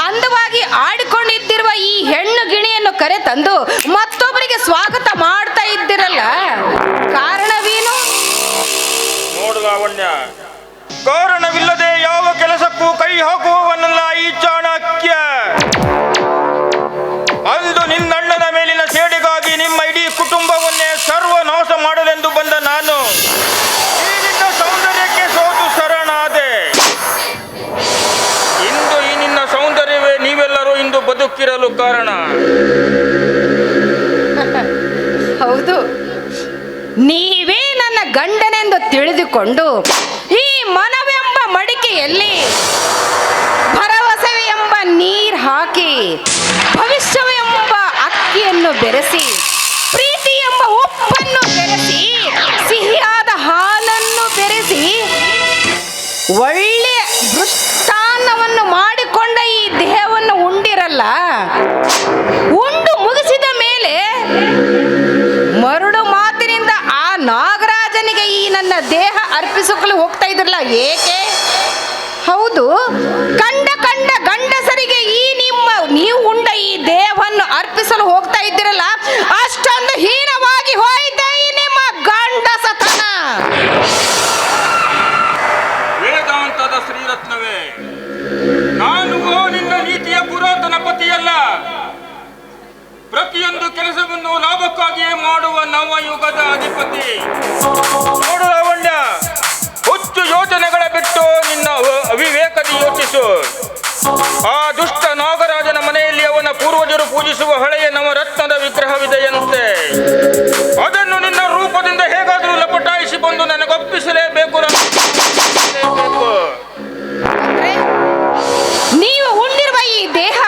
ಅಂದವಾಗಿ ಆಡಿಕೊಂಡಿದ್ದಿರುವ ಈ ಹೆಣ್ಣು ಗಿಣಿಯನ್ನು ಕರೆ ತಂದು ಮತ್ತೊಬ್ಬರಿಗೆ ಸ್ವಾಗತ ಮಾಡ್ತಾ ಇದ್ದಿರಲ್ಲ, ಕಾರಣವೇನು? ನೋಡು ಲಾವಣ್ಯ, ಕಾರಣವಿಲ್ಲದೆ ಯಾವ ಕೆಲಸಕ್ಕೂ ಕೈ ಹಾಕುವವನಲ್ಲ ಈ ಚಾಣಕ್ಯ. ಅಂದು ನಿನ್ನಣ್ಣನ ಮೇಲಿನ ಸೇಡಿಗಾಗಿ ನಿಮ್ಮ ಇಡೀ ಕುಟುಂಬವನ್ನೇ ಸರ್ವನಾಶ ಮಾಡಲೆಂದು ಬಂದ ನಾನು ಈ ನಿನ್ನ ಸೌಂದರ್ಯಕ್ಕೆ ಸೋತು ಶರಣಾದೆ. ಇಂದು ಈ ನಿನ್ನ ಸೌಂದರ್ಯವೇ ನೀವೆಲ್ಲರೂ ಇಂದು ಬದುಕಿರಲು ಕಾರಣ. ಹೌದು, ನೀವೇ ನನ್ನ ಗಂಡನೆಂದು ತಿಳಿದುಕೊಂಡು ಈ ಮನವೆಂಬ ಮಡಿಕೆಯಲ್ಲಿ ಭರವಸೆ ಎಂಬ ನೀರು ಹಾಕಿ ಭವಿಷ್ಯವೆಂಬ ಅಕ್ಕಿಯನ್ನು ಬೆರೆಸಿ ಪ್ರೀತಿ ಎಂಬ ಉಪ್ಪನ್ನು ಬೆರೆಸಿ ಸಿಹಿಯಾದ ಹಾಲನ್ನು ಬೆರೆಸಿ ಒಳ್ಳೆ ಮೃಷ್ಟಾನ್ನವನ್ನು ಮಾಡಿಕೊಂಡ ಈ ದೇಹವನ್ನು ಉಂಡಿರಲ್ಲ, ಉಂಡು ಮುಗಿಸಿದ ಮೇಲೆ ಮರುಳು ಮಾತಿನಿಂದ ಆ ನಾಗರಾಜನಿಗೆ ಈ ನನ್ನ ದೇಹ ಅರ್ಪಿಸಲು ಹೋಗ್ತಾ ಇದ್ರಲ್ಲ, ಏಕೆ? ಹೌದು, ಕಂಡ ಗಂಡಸರಿಗೆ ಈ ನೀವು ಉಂಡ ಈ ದೇಹವನ್ನು ಅರ್ಪಿಸಲು ಹೋಗ್ತಾ ಇದ್ದಿರಲ್ಲ, ಅಷ್ಟೊಂದು ಹೀನವಾಗಿ ಹೋಯ್ತಾ ಈ ನಿಮ್ಮ ಗಂಡಸತನ. ವೇದಾಂತದ ಶ್ರೀರತ್ನವೇ, ನಾನು ನಿನ್ನ ನೀತಿಯ ಪುರಾತನ ಪತಿಯಲ್ಲ. ಪ್ರತಿಯೊಂದು ಕೆಲಸವನ್ನು ಲಾಭಕ್ಕಾಗಿಯೇ ಮಾಡುವ ನವಯುಗದ ಅಧಿಪತಿ. ನೋಡು ಲಾವಣ್ಯ, ಹುಚ್ಚು ಯೋಚನೆಗಳ ಬಿಟ್ಟು ನಿನ್ನ ಅವಿವೇಕದಿ ಯೋಚಿಸು. ಆ ದುಷ್ಟ ನಾಗರಾಜನ ಮನೆಯಲ್ಲಿ ಅವನ ಪೂರ್ವಜರು ಪೂಜಿಸುವ ಹಳೆಯ ನವರತ್ನದ ವಿಗ್ರಹವಿದೆಯಂತೆ. ಅದನ್ನು ನಿನ್ನ ರೂಪದಿಂದ ಹೇಗಾದರೂ ಲಪಟಾಯಿಸಿ ಬಂದು ನನಗೊಪ್ಪಿಸಲೇಬೇಕು. ನೀವು ಉಂಡಿರುವ ಈ ದೇಹ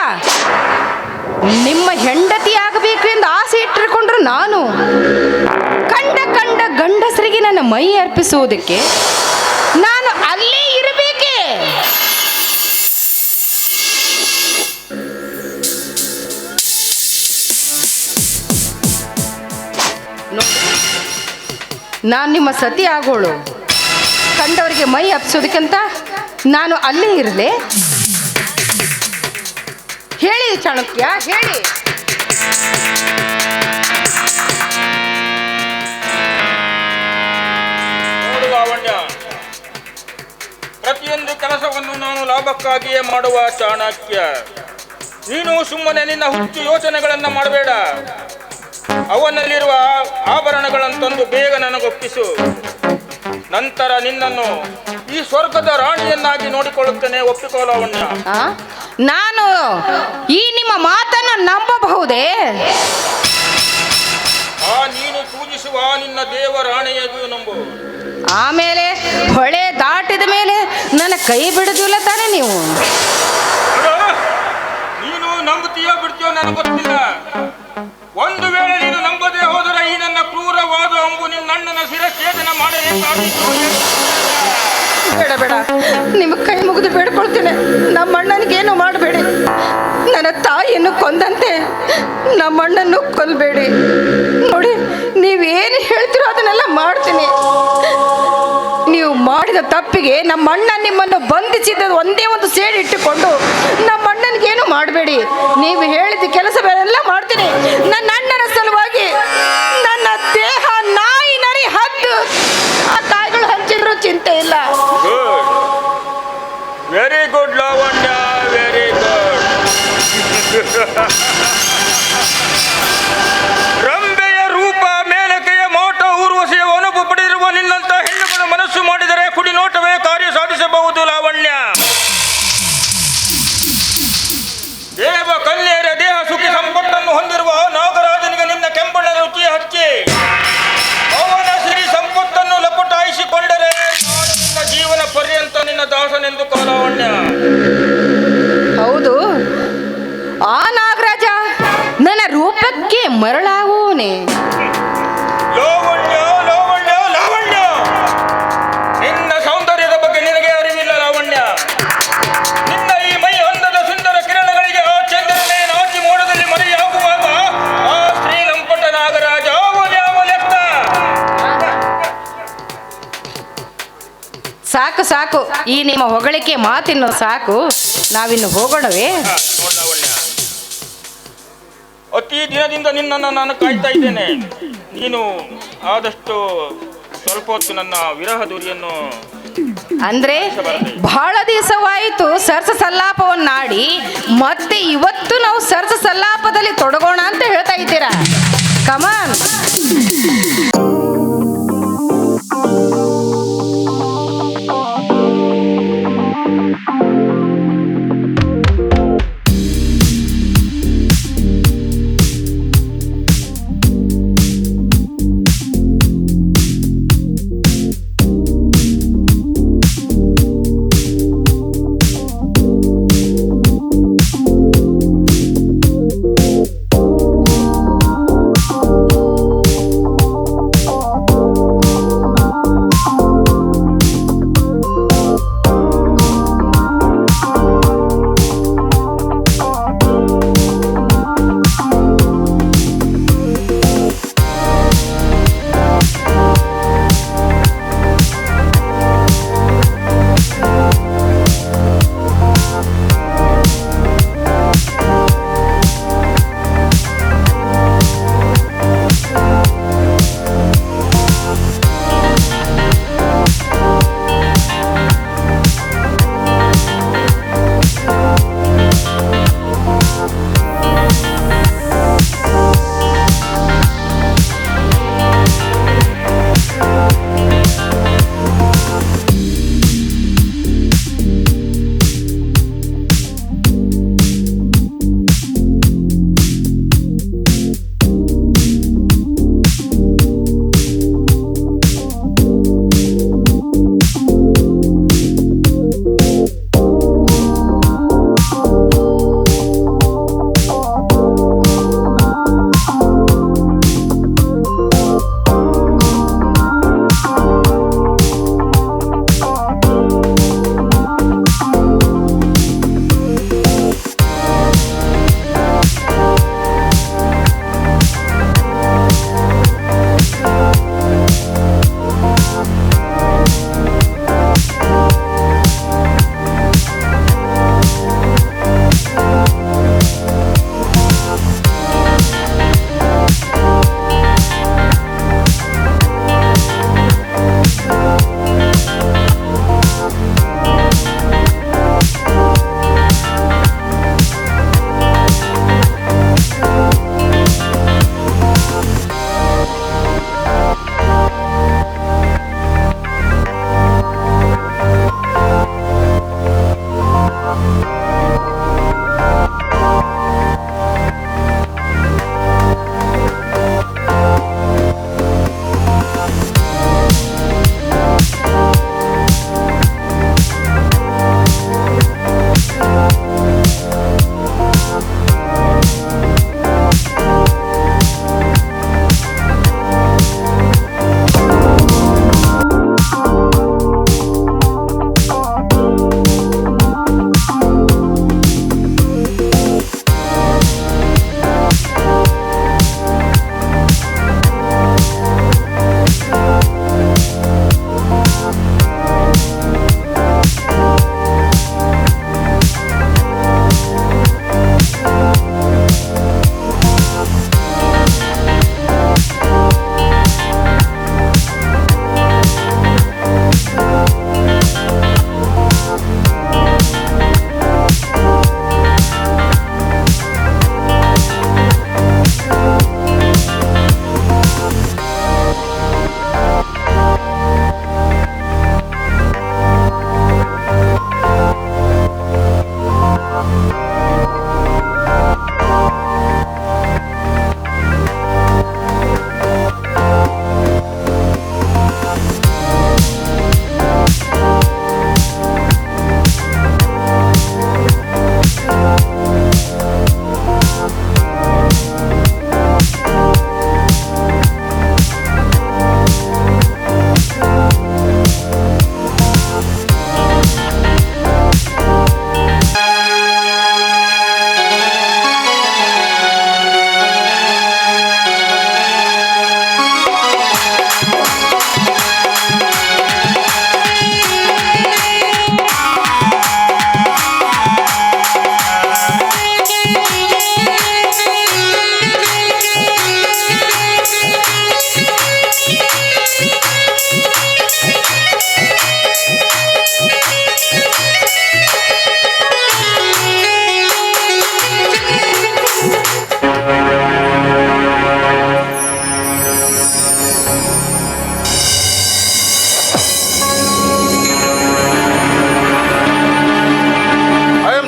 ನಿಮ್ಮ ಹೆಂಡತಿ ಆಗಬೇಕು ಎಂದು ಆಸೆ ಇಟ್ಟುಕೊಂಡ್ರು ನಾನು ಕಂಡ ಗಂಡಸರಿಗೆ ನನ್ನ ಮೈ ಅರ್ಪಿಸುವುದಕ್ಕೆ ನಾನು ಅಲ್ಲೇ ಇರಬೇಕೆ? ನಾನು ನಿಮ್ಮ ಸತಿ ಆಗೋಳು, ಕಂಡವರಿಗೆ ಮೈ ಅರ್ಪಿಸೋದಕ್ಕಿಂತ ನಾನು ಅಲ್ಲೇ ಇರಲೇ? ಹೇಳಿ ಚಾಣಕ್ಯ, ಹೇಳಿ. ನೋಡು ಲಾವಣ್ಯ, ಪ್ರತಿಯೊಂದು ಕೆಲಸವನ್ನು ನಾನು ಲಾಭಕ್ಕಾಗಿಯೇ ಮಾಡುವ ಚಾಣಕ್ಯ. ನೀನು ಸುಮ್ಮನೆ ನಿನ್ನ ಹುಚ್ಚು ಯೋಚನೆಗಳನ್ನು ಮಾಡಬೇಡ. ಅವನಲ್ಲಿರುವ ಆಭರಣಗಳನ್ನು ತಂದು ಬೇಗ ನನಗೊಪ್ಪಿಸು. ನಂತರ ನಿನ್ನನ್ನು ಈ ಸ್ವರ್ಗದ ರಾಣಿಯನ್ನಾಗಿ ನೋಡಿಕೊಳ್ಳುತ್ತೇನೆ. ಒಪ್ಪಿಕೋ ಲಾವಣ್ಯ. ನಾನು ಈ ನಿಮ್ಮ ಮಾತನ್ನು ನಂಬಬಹುದೇ? ನೀನು ಪೂಜಿಸುವ ನಿನ್ನ ದೇವರಾಣೆಯಾಗಿಯೂ ನಂಬು. ಆಮೇಲೆ ಹೊಳೆ ದಾಟಿದ ಮೇಲೆ ನನ್ನ ಕೈ ಬಿಡುದಿಲ್ಲ ತಾನೆ ನೀವು? ನೀನು ನಂಬುತ್ತೀಯೋ ಬಿಡ್ತೀಯೋ ನನಗೆ ಗೊತ್ತಿಲ್ಲ. ಒಂದು ವೇಳೆ ನೀನು ನಂಬದೇ ಹೋದರೆ ಈ ನನ್ನ ಕ್ರೂರವಾದ ಅಂಬು ನಿನ್ನಣ್ಣನ ಶಿರಚ್ಛೇದನ ಮಾಡಬೇಕಾಗಿತ್ತು. ಬೇಡ ಬೇಡ, ನಿಮ್ಮ ಕೈ ಮುಗಿದು ಬೇಡ್ಕೊಳ್ತೇನೆ, ನಮ್ಮ ಅಣ್ಣನಿಗೇನು ಮಾಡಬೇಡಿ. ನನ್ನ ತಾಯಿಯನ್ನು ಕೊಂದಂತೆ ನಮ್ಮ ಅಣ್ಣನ್ನು ಕೊಲ್ಲಬೇಡಿ. ನೋಡಿ, ನೀವೇನು ಹೇಳ್ತೀರೋ ಅದನ್ನೆಲ್ಲ ಮಾಡ್ತೀನಿ. ನೀವು ಮಾಡಿದ ತಪ್ಪಿಗೆ ನಮ್ಮ ಅಣ್ಣ ನಿಮ್ಮನ್ನು ಬಂಧಿಸಿದ ಒಂದೇ ಒಂದು ಸೇಡು ಇಟ್ಟುಕೊಂಡು ನಮ್ಮ ಅಣ್ಣನಿಗೇನು ಮಾಡಬೇಡಿ. ನೀವು ಹೇಳಿದ ಕೆಲಸವೆಲ್ಲ ಮಾಡ್ತೀನಿ. ನನ್ನ ಅಣ್ಣನ ಸಲುವಾಗಿ ನನ್ನ ದೇಹ ನಾಯಿ ನರಿ ಹದ್ದು ಆ ತಾಯಿಗಳು ಹಂಚಿದ್ರು ಚಿಂತೆ ಇಲ್ಲ. Very good Lavanya, very good. ರಂಬೆಯ ರೂಪ, ಮೇಲಕೆಯ ಮೋಟ, ಊರ್ವಶಿಯ ಒನಗು ಪಡೆದಿರುವ ನಿನ್ನಂತ ಹೆಣ್ಣುಗಳು ಮನಸ್ಸು ಮಾಡಿದರೆ ಕುಡಿನೋಟವೇ ಕಾರ್ಯ ಸಾಧಿಸಬಹುದು ಲಾವಣ್ಯ. ದೇವ ಕನ್ಯೆಯರ ದೇಹ ಸುಖಿ ಸಂಪತ್ತನ್ನು ಹೊಂದಿರುವ ನಾಗರಾಜನಿಗೆ ನಿನ್ನ ಕೆಂಪಣ್ಣ ರುಚಿ ಹಚ್ಚಿ ಅವನ ಸಿರಿ ಸಂಪತ್ತನ್ನು ಲಪಟಾಯಿಸಿಕೊಂಡರೆ ನಿನ್ನ ಜೀವನ ಪರ್ಯಂತ ನಿನ್ನ ದಾಸನೆಂದು ಲಾವಣ್ಯ. ಹೌದು, ಆ ನಾಗರಾಜ ನನ್ನ ರೂಪಕ್ಕೆ ಮರಳಾಗುವನೇ. ಲಾವಣ್ಯ, ಲಾವಣ್ಯ, ಲಾವಣ್ಯ. ಈ ನಿಮ್ಮ ಹೊಗಳಿಕೆ ಮಾತಿನ್ನು ಸಾಕು, ನಾವಿನ್ನು ಹೋಗೋಣವೇ? ನೋಡ್ ಲಾವಣ್ಯ, ಅತಿ ದಿನದಿಂದ ನಿನ್ನನ್ನು ನಾನು ಕಾಯ್ತಾ ಇದ್ದೇನೆ. ನೀನು ಆದಷ್ಟು ಸ್ವಲ್ಪ ಹೊತ್ತು ನನ್ನ ವಿರಹ ದೂರಿಯನ್ನು ಅಂದ್ರೆ ಬಹಳ ದಿವಸವಾಯಿತು ಸರ್ಸ ಸಲ್ಲಾಪವನ್ನಾಡಿ, ಮತ್ತೆ ಇವತ್ತು ನಾವು ಸರ್ಸ ಸಲ್ಲಾಪದಲ್ಲಿ ತೊಡಗೋಣ ಅಂತ ಹೇಳ್ತಾ ಇದ್ದೀರಾ? ಕಮಾನ್.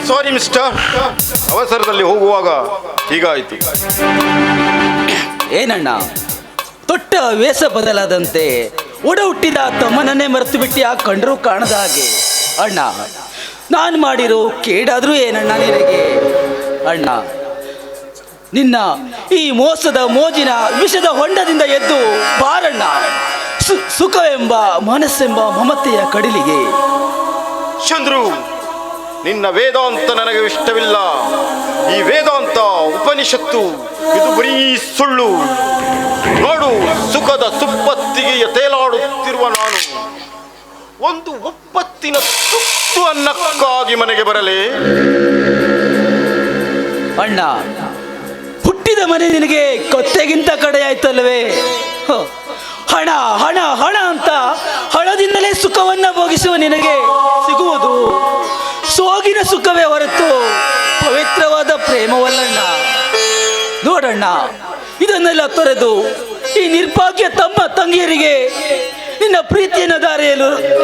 ಸಾರಿ ಮಿಸ್ಟರ್, ಅವಸರದಲ್ಲಿ ಹೋಗುವಾಗ ಹೀಗಾಯಿತು. ಏನಣ್ಣ, ತೊಟ್ಟ ವೇಷ ಬದಲಾದಂತೆ ಒಡ ಹುಟ್ಟಿದ ತಮ್ಮನನ್ನೇ ಮರೆತು ಬಿಟ್ಟು ಕಂಡ್ರೂ ಕಾಣದ ಹಾಗೆ. ಅಣ್ಣ, ನಾನು ಮಾಡಿರೋ ಕೇಡಾದ್ರೂ ಏನಣ್ಣ ನಿನಗೆ? ಅಣ್ಣ, ನಿನ್ನ ಈ ಮೋಸದ ಮೋಜಿನ ವಿಷದ ಹೊಂಡದಿಂದ ಎದ್ದು ಬಾರಣ್ಣ, ಸುಖವೆಂಬ ಮನಸ್ಸೆಂಬ ಮಮತೆಯ ಕಡಿಲಿಗೆ. ಚಂದ್ರು, ನಿನ್ನ ವೇದಾಂತ ನನಗೆ ಇಷ್ಟವಿಲ್ಲ. ಈ ವೇದಾಂತ ಉಪನಿಷತ್ತು ಇದು ಬರೀ ಸುಳ್ಳು. ನೋಡು, ಸುಖದ ಸುಪ್ಪತ್ತಿಗೆ ತೇಲಾಡುತ್ತಿರುವ ನಾನು ಒಂದು ಒಪ್ಪತ್ತಿನ ತುತ್ತು ಅನ್ನಕ್ಕಾಗಿ ಮನೆಗೆ ಬರಲೇ? ಅಣ್ಣ, ಹುಟ್ಟಿದ ಮನೆ ನಿನಗೆ ಕೊತ್ತೆಗಿಂತ ಕಡೆಯಾಯ್ತಲ್ವೇ? ಹಣ ಹಣ ಹಣ ಅಂತ ಹಣದಿಂದಲೇ ಸುಖವನ್ನ ಭೋಗಿಸುವ ನಿನಗೆ ಸಿಗುವುದು ಸೋಗಿನ ಸುಖವೇ ಹೊರತು ಪವಿತ್ರವಾದ ಪ್ರೇಮವಲ್ಲಣ್ಣ. ನೋಡಣ್ಣ, ಇದನ್ನೆಲ್ಲ ತೊರೆದು ಈ ನಿರ್ಭಾಗ್ಯ ತಮ್ಮ ತಂಗಿಯರಿಗೆ ನಿನ್ನ ಪ್ರೀತಿಯನ್ನು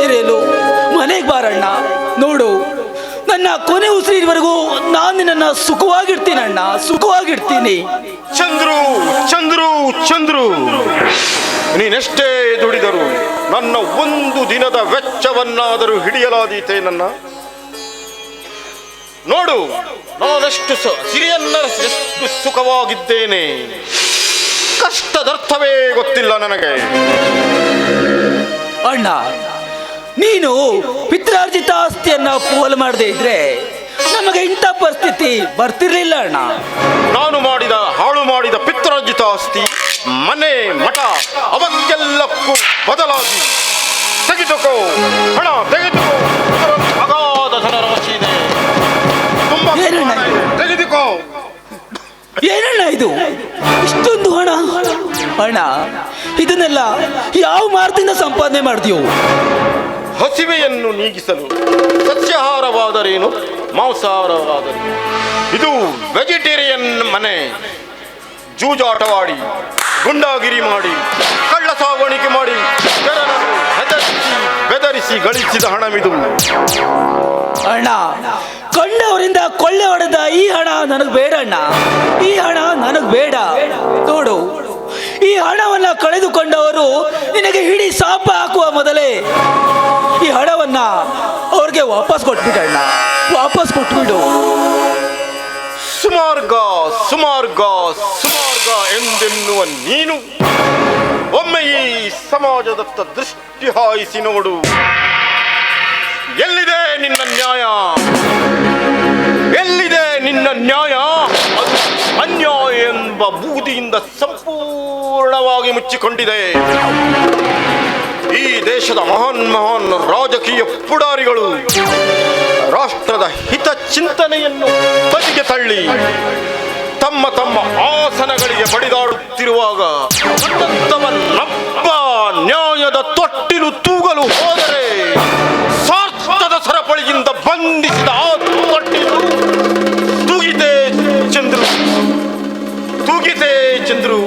ಇರೆಯಲು ಮನೆಗೆ ಬಾರಣ್ಣ. ನೋಡು, ನನ್ನ ಕೊನೆ ಉಸಿರಿವರೆಗೂ ನಾನು ನಿನ್ನನ್ನು ಸುಖವಾಗಿಡ್ತೀನಣ್ಣ, ಸುಖವಾಗಿಡ್ತೀನಿ. ಚಂದ್ರು ಚಂದ್ರು ಚಂದ್ರು, ನೀನೆಷ್ಟೇ ದುಡಿದರು ನನ್ನ ಒಂದು ದಿನದ ವೆಚ್ಚವನ್ನಾದರೂ ಹಿಡಿಯಲಾದೀತೆ ನನ್ನ? ನೋಡು, ನಾನೆಷ್ಟು ಸಿರಿಯನ್ನ ಎಷ್ಟು ಸುಖವಾಗಿದ್ದೇನೆ. ಕಷ್ಟದರ್ಥವೇ ಗೊತ್ತಿಲ್ಲ ನನಗೆ. ಅಣ್ಣ, ನೀನು ಪಿತ್ರಾರ್ಜಿತ ಆಸ್ತಿಯನ್ನ ಪೋಲು ಮಾಡದೇ ಇದ್ರೆ ನಮಗೆ ಇಂಥ ಪರಿಸ್ಥಿತಿ ಬರ್ತಿರ್ಲಿಲ್ಲ ಅಣ್ಣ. ನಾನು ಹಾಳು ಮಾಡಿದ ಪಿತ್ರಾರ್ಜಿತ ಆಸ್ತಿ, ಮನೆ ಮಠ ಅವಕ್ಕೆಲ್ಲಕ್ಕೂ ಬದಲಾಗಿ ತೆಗೆದುಕೋ, ಹಣ ತೆಗೆದುಕೋ. ಅಗಾಧ ಧನರಾಶಿ ಇದೆ, ತುಂಬಾ ತೆಗೆದುಕೋ. ಏನಣ್ಣ ಇದು, ಇಷ್ಟೊಂದು ಹಣ? ಅಣ್ಣ, ಇದನ್ನೆಲ್ಲ ಯಾವ ಮಾರ್ಗದಿಂದ ಸಂಪಾದನೆ ಮಾಡ್ತೀವೋ? ಹಸಿವೆಯನ್ನು ನೀಗಿಸಲು ಸಸ್ಯಾಹಾರವಾದರೇನು, ಮಾಂಸಾಹಾರವಾದರೇನು? ಇದು ವೆಜಿಟೇರಿಯನ್ ಮನೆ. ಜೂಜಾಟವಾಡಿ, ಗುಂಡಾಗಿರಿ ಮಾಡಿ, ಕಳ್ಳ ಸಾಗಾಣಿಕೆ ಮಾಡಿ ಜನರನ್ನು ಬೆದರಿಸಿ ಗಳಿಸಿದ ಹಣವಿದು. ಅಣ್ಣ, ಕೊಂಡವರಿಂದ ಕೊಳ್ಳೆ ಹೊಡೆದ ಈ ಹಣ ನನಗೆ ಬೇಡ ಅಣ್ಣ, ಈ ಹಣ ನನಗೆ ಬೇಡ. ನೋಡು, ಈ ಹಣವನ್ನ ಕಳೆದುಕೊಂಡವರು ನಿನಗೆ ಹಿಡಿ ಶಾಪ ಹಾಕುವ ಮೊದಲೇ ಈ ಹಣವನ್ನ ಅವ್ರಿಗೆ ವಾಪಸ್ ಕೊಟ್ಬಿಡಣ್ಣ, ವಾಪಸ್ ಕೊಟ್ಬಿಡು. ಸುಮಾರ್ಗ ಸುಮಾರ್ಗ ಸುಮಾರ್ಗ ಎಂದೆನ್ನುವ ನೀನು ಒಮ್ಮೆ ಈ ಸಮಾಜದತ್ತ ದೃಷ್ಟಿ ಹಾಯಿಸಿ ನೋಡು. ಎಲ್ಲಿದೆ ನಿನ್ನ ನ್ಯಾಯ? ಎಲ್ಲಿದೆ ನಿನ್ನ ನ್ಯಾಯ? ಅದು ಅನ್ಯಾಯ ಎಂಬ ಬೂದಿಯಿಂದ ಸಂಪೂರ್ಣವಾಗಿ ಮುಚ್ಚಿಕೊಂಡಿದೆ. ಈ ದೇಶದ ಮಹಾನ್ ಮಹಾನ್ ರಾಜಕೀಯ ಪುಡಾರಿಗಳು ರಾಷ್ಟ್ರದ ಹಿತ ಚಿಂತನೆಯನ್ನು ಬದಿಗೆ ತಳ್ಳಿ ತಮ್ಮ ತಮ್ಮ ಆಸನಗಳಿಗೆ ಬಡಿದಾಡುತ್ತಿರುವಾಗ ನನ್ನಂತವನ್ನೊಬ್ಬ ನ್ಯಾಯದ ತೊಟ್ಟಿಲು ತೂಗಲು ಹೋದರೆ ಸ್ವಾರ್ಥದ ಸರಪಳಿಯಿಂದ ಬಂಧಿಸಿದ ಆ ತೊಟ್ಟಿಲು ತೂಗಿದೆ ಚಂದ್ರು, ತೂಗಿದೆ ಚಂದ್ರು.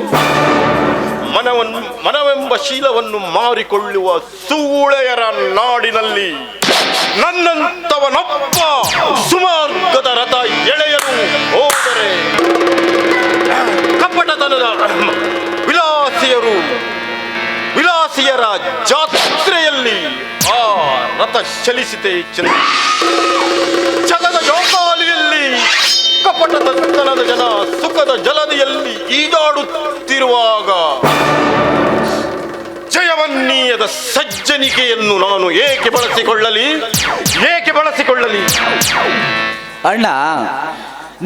ಮನವೆಂಬ ಶೀಲವನ್ನು ಮಾರಿಕೊಳ್ಳುವ ಸೂಳೆಯರ ನಾಡಿನಲ್ಲಿ ನನ್ನಂತವನೊಬ್ಬ ಸುಮಾರ್ಗದ ರಥ ಎಳೆಯಲು ಹೋದರೆ ಕಪಟತನದ ವಿಲಾಸಿಯರ ಜಾತ್ರೆಯಲ್ಲಿ ಆ ರಥ ಚಲಿಸಿತೆ ಚಂದ್ರ. ಛಲದ ಜೋಕಾಲಿಯಲ್ಲಿ ಕಪಟತನದ ಜನ ಸುಖದ ಜಲದಿಯಲ್ಲಿ ಈಜಾಡುತ್ತಿರುವಾಗ ಜಯವನ್ನೀಯದ ಸಜ್ಜನಿಕೆಯನ್ನು ನಾನು ಏಕೆ ಬಳಸಿಕೊಳ್ಳಲಿ? ಅಣ್ಣ,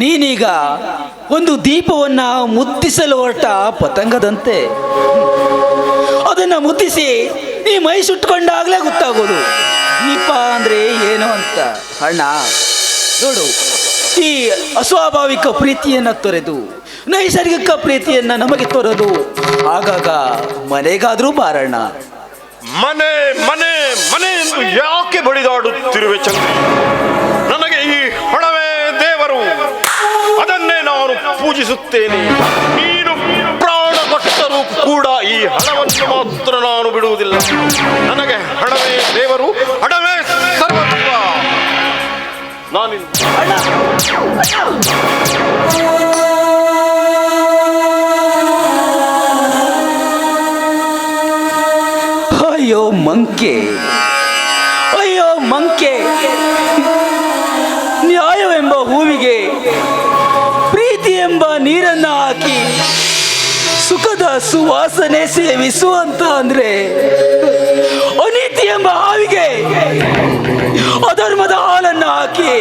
ನೀನೀಗ ಒಂದು ದೀಪವನ್ನ ಮುತ್ತಿಸಲು ಹೊರಟ ಪತಂಗದಂತೆ. ಅದನ್ನ ಮುತ್ತಿಸಿ ನೀ ಮೈ ಸುಟ್ಕೊಂಡಾಗ್ಲೇ ಗೊತ್ತಾಗೋದು ದೀಪ ಅಂದ್ರೆ ಏನು ಅಂತ. ಅಣ್ಣ, ನೋಡು, ಈ ಅಸ್ವಾಭಾವಿಕ ಪ್ರೀತಿಯನ್ನ ತೊರೆದು ನೈಸರ್ಗಿಕ ಪ್ರೀತಿಯನ್ನ ನಮಗೆ ತೊರೆದು ಆಗಾಗ ಮನೆಗಾದ್ರೂ ಬಾರಣ್ಣ. ಮನೆ ಮನೆ ಮನೆ ಎಂದು ಯಾಕೆ ಬಡಿದಾಡುತ್ತಿರುವೆ ಚಂದ್ರ? ನನಗೆ ಈ ಹಣವೇ ದೇವರು, ಅದನ್ನೇ ನಾನು ಪೂಜಿಸುತ್ತೇನೆ. ನೀನು ಪ್ರಾಣ ಕೊಟ್ಟರೂ ಕೂಡ ಈ ಹಣವನ್ನು ಮಾತ್ರ ನಾನು ಬಿಡುವುದಿಲ್ಲ. ನನಗೆ ಹಣವೇ ದೇವರು, ಹಣವೇ ಸರ್ವಸ್ವ. ನಾನಿನ್ನು ಅಯ್ಯೋ ಮಂಕೆ, ಅಯ್ಯೋ ಮಂಕೆ, ನ್ಯಾಯವೆಂಬ ಹೂವಿಗೆ ಪ್ರೀತಿ ಎಂಬ ನೀರನ್ನ ಹಾಕಿ ಸುಖದ ಸುವಾಸನೆ ಸೇವಿಸುವಂತ ಅಂದ್ರೆ ಅನೀತಿ ಎಂಬ ಹಾವಿಗೆ ಅಧರ್ಮದ ಹಾಲನ್ನ ಹಾಕಿ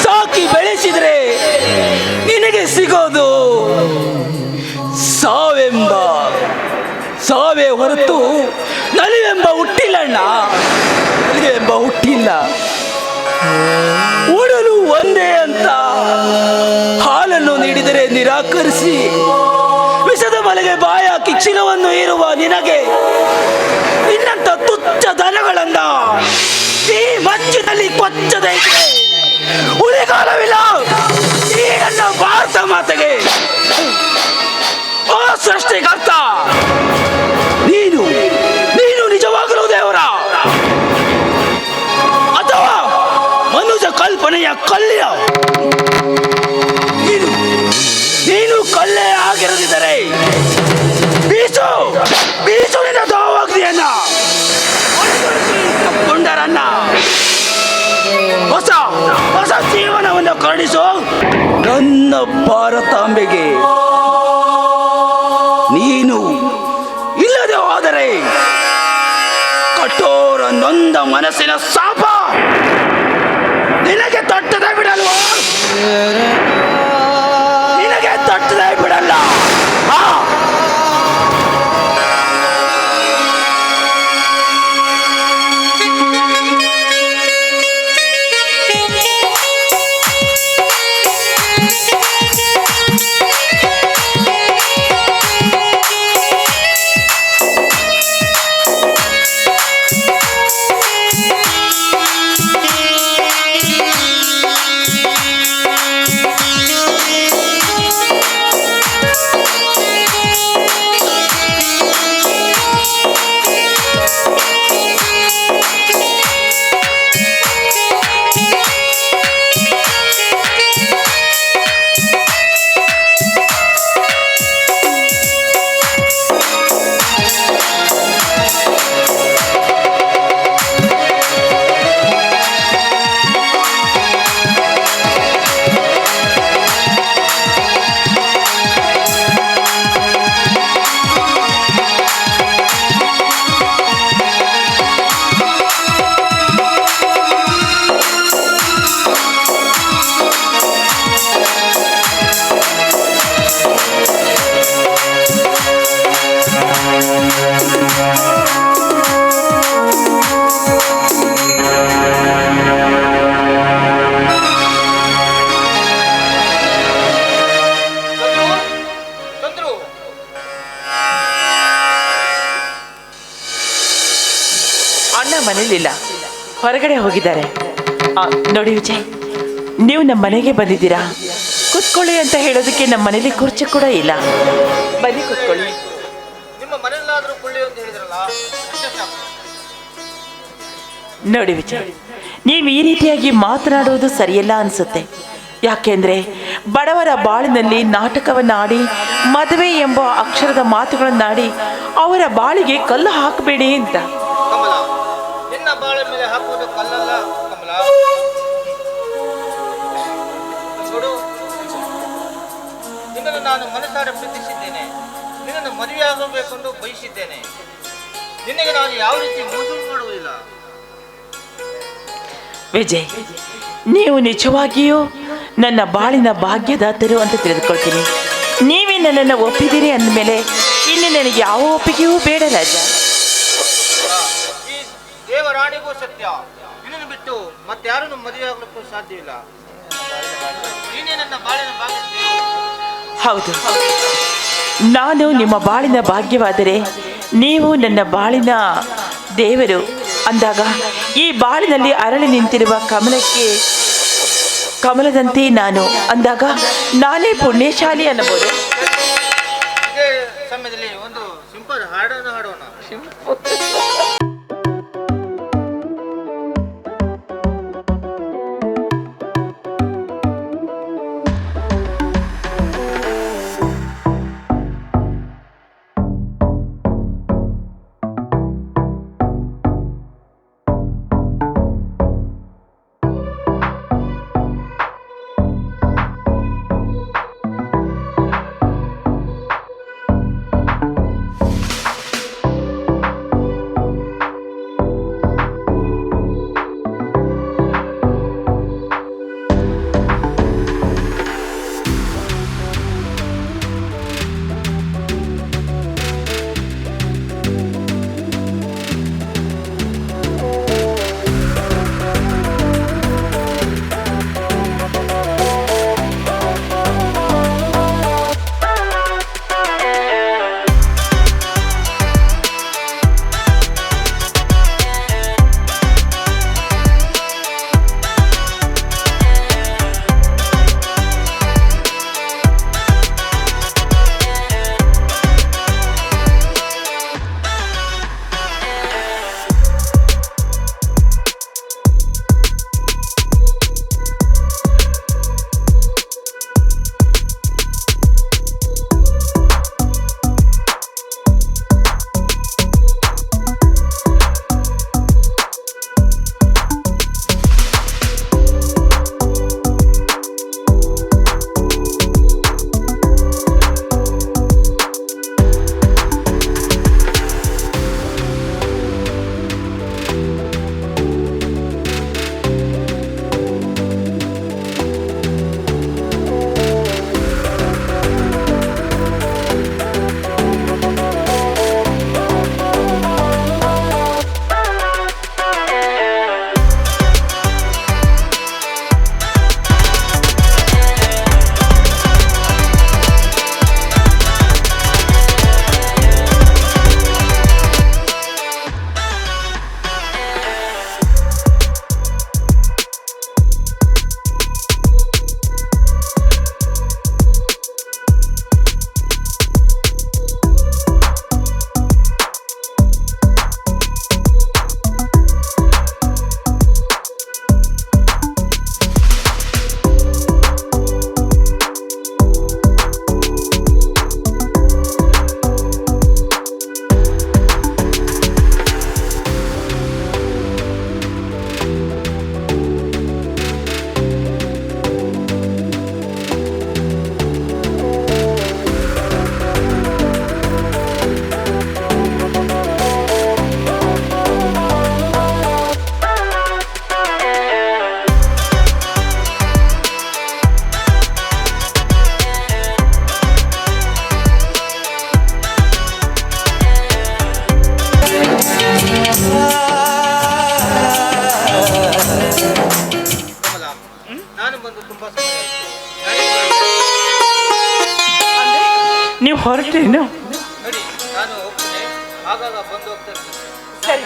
ಸಾಕಿ ಬೆಳೆಸಿದ್ರೆ ನಿನಗೆ ಸಿಗೋದು ಸಾವೇ ಹೊರತು ನಲಿವೆಂಬ ಹುಟ್ಟಿಲ್ಲಣ್ಣ, ನಲಿವೆಂಬ ಹುಟ್ಟಿಲ್ಲ. ಉಡಲು ಒಂದೇ ಅಂತ ಹಾಲನ್ನು ನೀಡಿದರೆ ನಿರಾಕರಿಸಿ ವಿಷದ ಮಲೆಗೆ ಬಾಯ ಕಿಕ್ಷಿಲವನ್ನು ಇರುವ ನಿನಗೆ ನಿನ್ನಂತ ತುಚ್ಛ ದನಗಳನ್ನ ಈ ಮಂಚಿನಲ್ಲಿ ಕೊಚ್ಚದೆ ಉಳಿಗಾಲವಿಲ್ಲ ಈ ನನ್ನ ಭಾರತ ಮಾತೆಗೆ. ಆ ಸೃಷ್ಟಿಕರ್ತ ನೀನು ನಿಜವಾಗಲೂ ದೇವರ ಅಥವಾ ಮನುಷ್ಯ ಕಲ್ಪನೆಯ ಕಲ್ಯ? ನೀನು ಕಲ್ಲೇ ಆಗಿರದಿದ್ದರೆ ಬೀಸು ನಿನ್ನ ದಾವಾಗ್ನಿಯನ್ನ ಕೊಂಡರನ್ನ ಹೊಸ ಜೀವನವನ್ನು ಕರುಣಿಸು ನನ್ನ ಭಾರತಾಂಬೆಗೆ. ನೀನು ಇಲ್ಲದೆ ಹೋದರೆ ಕಠೋರ ನೊಂದ ಮನಸ್ಸಿನ ಶಾಪ ನಿನಗೆ ತಟ್ಟದೆ ಬಿಡಲ್ಲ, ನಿನಗೆ ತಟ್ಟದೆ ಬಿಡಲ್ಲ. ಅಣ್ಣ ಮನೇಲಿಲ್ಲ, ಹೊರಗಡೆ ಹೋಗಿದ್ದಾರೆ. ನೋಡಿ ವಿಜಯ್, ನೀವು ನಮ್ಮ ಮನೆಗೆ ಬಂದಿದ್ದೀರಾ. ಕೂತ್ಕೊಳ್ಳಿ ಅಂತ ಹೇಳೋದಕ್ಕೆ ನಮ್ಮ ಮನೇಲಿ ಕುರ್ಚಿ ಕೂಡ ಇಲ್ಲ. ಬನ್ನಿ ಕೂತ್ಕೊಳ್ಳಿ. ನಿಮ್ಮ ಮನೆಯಲ್ಲಾದ್ರೂ ಕೊಳ್ಳಿ ಅಂತ ಹೇಳಿದ್ರಲ್ಲ. ನೋಡಿ ವಿಜಯ್, ನೀವು ಈ ರೀತಿಯಾಗಿ ಮಾತನಾಡುವುದು ಸರಿಯಲ್ಲ ಅನಿಸುತ್ತೆ. ಯಾಕೆಂದರೆ ಬಡವರ ಬಾಳಿನಲ್ಲಿ ನಾಟಕವನ್ನು ಆಡಿ ಮದುವೆ ಎಂಬ ಅಕ್ಷರದ ಮಾತುಗಳನ್ನಾಡಿ ಅವರ ಬಾಳಿಗೆ ಕಲ್ಲು ಹಾಕಬೇಡಿ ಅಂತ. ಕಮಲ, ನಿನ್ನ ಬಾಳೆ ಮೇಲೆ ಹಾಕುವುದು ಕಲ್ಲಲ್ಲ ಕಮಲ. ನೋಡು, ನಿನ್ನನ್ನು ನಾನು ಮನಸಾರೆ ಪ್ರೀತಿಸಿದ್ದೇನೆ, ನಿನ್ನನ್ನು ಮದುವೆಯಾಗಬೇಕೆಂದು ಬಯಸಿದ್ದೇನೆ. ನಿನಗೆ ನಾನು ಯಾವ ರೀತಿ ಮೋಸ ಮಾಡುವುದಿಲ್ಲ. ವಿಜಯ್, ನೀವು ನಿಜವಾಗಿಯೂ ನನ್ನ ಬಾಳಿನ ಭಾಗ್ಯದಾತರು ಅಂತ ತಿಳಿದುಕೊಳ್ತೀನಿ. ನೀವೇ ನನ್ನನ್ನು ಒಪ್ಪಿದ್ದೀರಿ ಅಂದಮೇಲೆ ಇನ್ನು ನನಗೆ ಯಾವ ಒಪ್ಪಿಗೆಯೂ ಬೇಡ ರಾಜ. ಈ ದೇವರಾಣಿಗೂ ಸತ್ಯ, ನಿನ್ನನ್ನು ಬಿಟ್ಟು ಮತ್ತಾರನ್ನು ಮದುವೆಯಾಗಲಿಕ್ಕೂ ಸಾಧ್ಯವಿಲ್ಲ. ನೀನೇ ನನ್ನ ಬಾಳಿನ ಭಾಗ್ಯ. ಹೌದು, ನಾನು ನಿಮ್ಮ ಬಾಳಿನ ಭಾಗ್ಯವಾದರೆ ನೀವು ನನ್ನ ಬಾಳಿನ ದೇವರು ಅಂದಾಗ ಈ ಬಾಳಿನಲ್ಲಿ ಅರಳಿ ನಿಂತಿರುವ ಕಮಲದಂತೆ ನಾನು ಅಂದಾಗ ನಾನೇ ಪುಣ್ಯಶಾಲಿ ಅನ್ನಬಹುದು. ಇದೇ ಸಮಯದಲ್ಲಿ ಒಂದು ಸಿಂಪಲ್ ಹಾಡನ್ನು ಹಾಡೋಣ. ನಾನು ಬಂದು ತುಂಬಾ ಸಮಯ ಆಯ್ತು. ನೀವು ಹೊರಟ್ರೇನು? ನೋಡಿ ನಾನು ಹೋಗ್ತೇನೆ, ಆಗಾಗ ಬಂದು ಹೋಗ್ತಾ ಇರ್ತೇನೆ. ಸರಿ.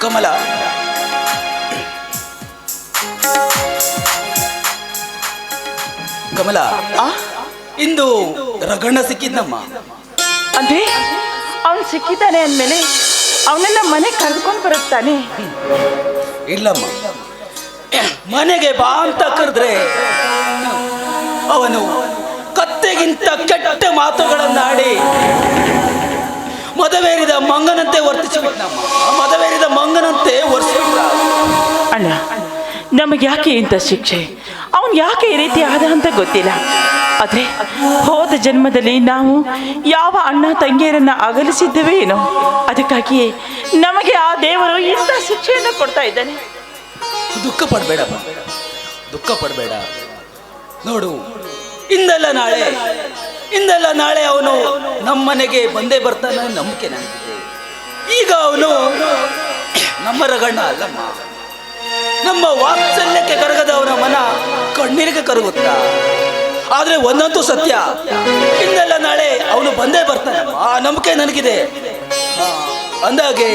ಕಮಲ, ಕಮಲ, ಇಂದು ರಗಣ್ಣ ಸಿಕ್ಕಿದ್ನಮ್ಮ. ಅಂದ್ರೆ ಅವನು ಸಿಕ್ಕಿದ್ದಾನೆ ಅಂದಮೇಲೆ ಅವನನ್ನ ಮನೆ ಕರೆದುಕೊಂಡು ಬರುತ್ತಾನೆ. ಇಲ್ಲಮ್ಮ, ಮನೆಗೆ ಬಾ ಅಂತ ಕರೆದ್ರೆ ಅವನು ಕತ್ತೆಗಿಂತ ಕೆಟ್ಟ ಮಾತುಗಳನ್ನಾಡಿ ಮದವೇರಿದ ಮಂಗನಂತೆ ವರ್ತಿಸಿಬಿಟ್ನಮ್ಮ. ಮದವೇರಿದ ಮಂಗನಂತೆ ವರ್ತಿಸಿಬಿಟ್ಟ. ಅಣ್ಣ, ನಮಗೆ ಯಾಕೆ ಇಂಥ ಶಿಕ್ಷೆ? ಅವನು ಯಾಕೆ ಈ ರೀತಿ ಆದ ಅಂತ ಗೊತ್ತಿಲ್ಲ. ಆದರೆ ಹೋದ ಜನ್ಮದಲ್ಲಿ ನಾವು ಯಾವ ಅಣ್ಣ ತಂಗಿಯರನ್ನ ಅಗಲಿಸಿದ್ದೇವೆ ಏನೋ, ಅದಕ್ಕಾಗಿಯೇ ನಮಗೆ ಆ ದೇವರು ಇಂಥ ಶಿಕ್ಷೆಯನ್ನು ಕೊಡ್ತಾ ಇದ್ದಾನೆ. ದುಃಖ ಪಡಬೇಡಮ್ಮ, ದುಃಖ ಪಡಬೇಡ. ನೋಡು, ಇಂದಲ್ಲ ನಾಳೆ ಅವನು ನಮ್ಮನೆಗೆ ಬಂದೇ ಬರ್ತಾನೆ ನಂಬಿಕೆ ನನಗಿದೆ. ಈಗ ಅವನು ನಮ್ಮ ರಗಣ್ಣ ಅಲ್ಲಮ್ಮ. ನಮ್ಮ ವಾತ್ಸಲ್ಯಕ್ಕೆ ಕರಗದವನ ಮನ ಕಣ್ಣೀರಿಗೆ ಕರಗುತ್ತಾ. ಆದ್ರೆ ಒಂದಂತೂ ಸತ್ಯ, ಇಂದಲ್ಲ ನಾಳೆ ಅವನು ಬಂದೇ ಬರ್ತಾನಮ್ಮ, ಆ ನಂಬಿಕೆ ನನಗಿದೆ. ಅಂದಾಗೆ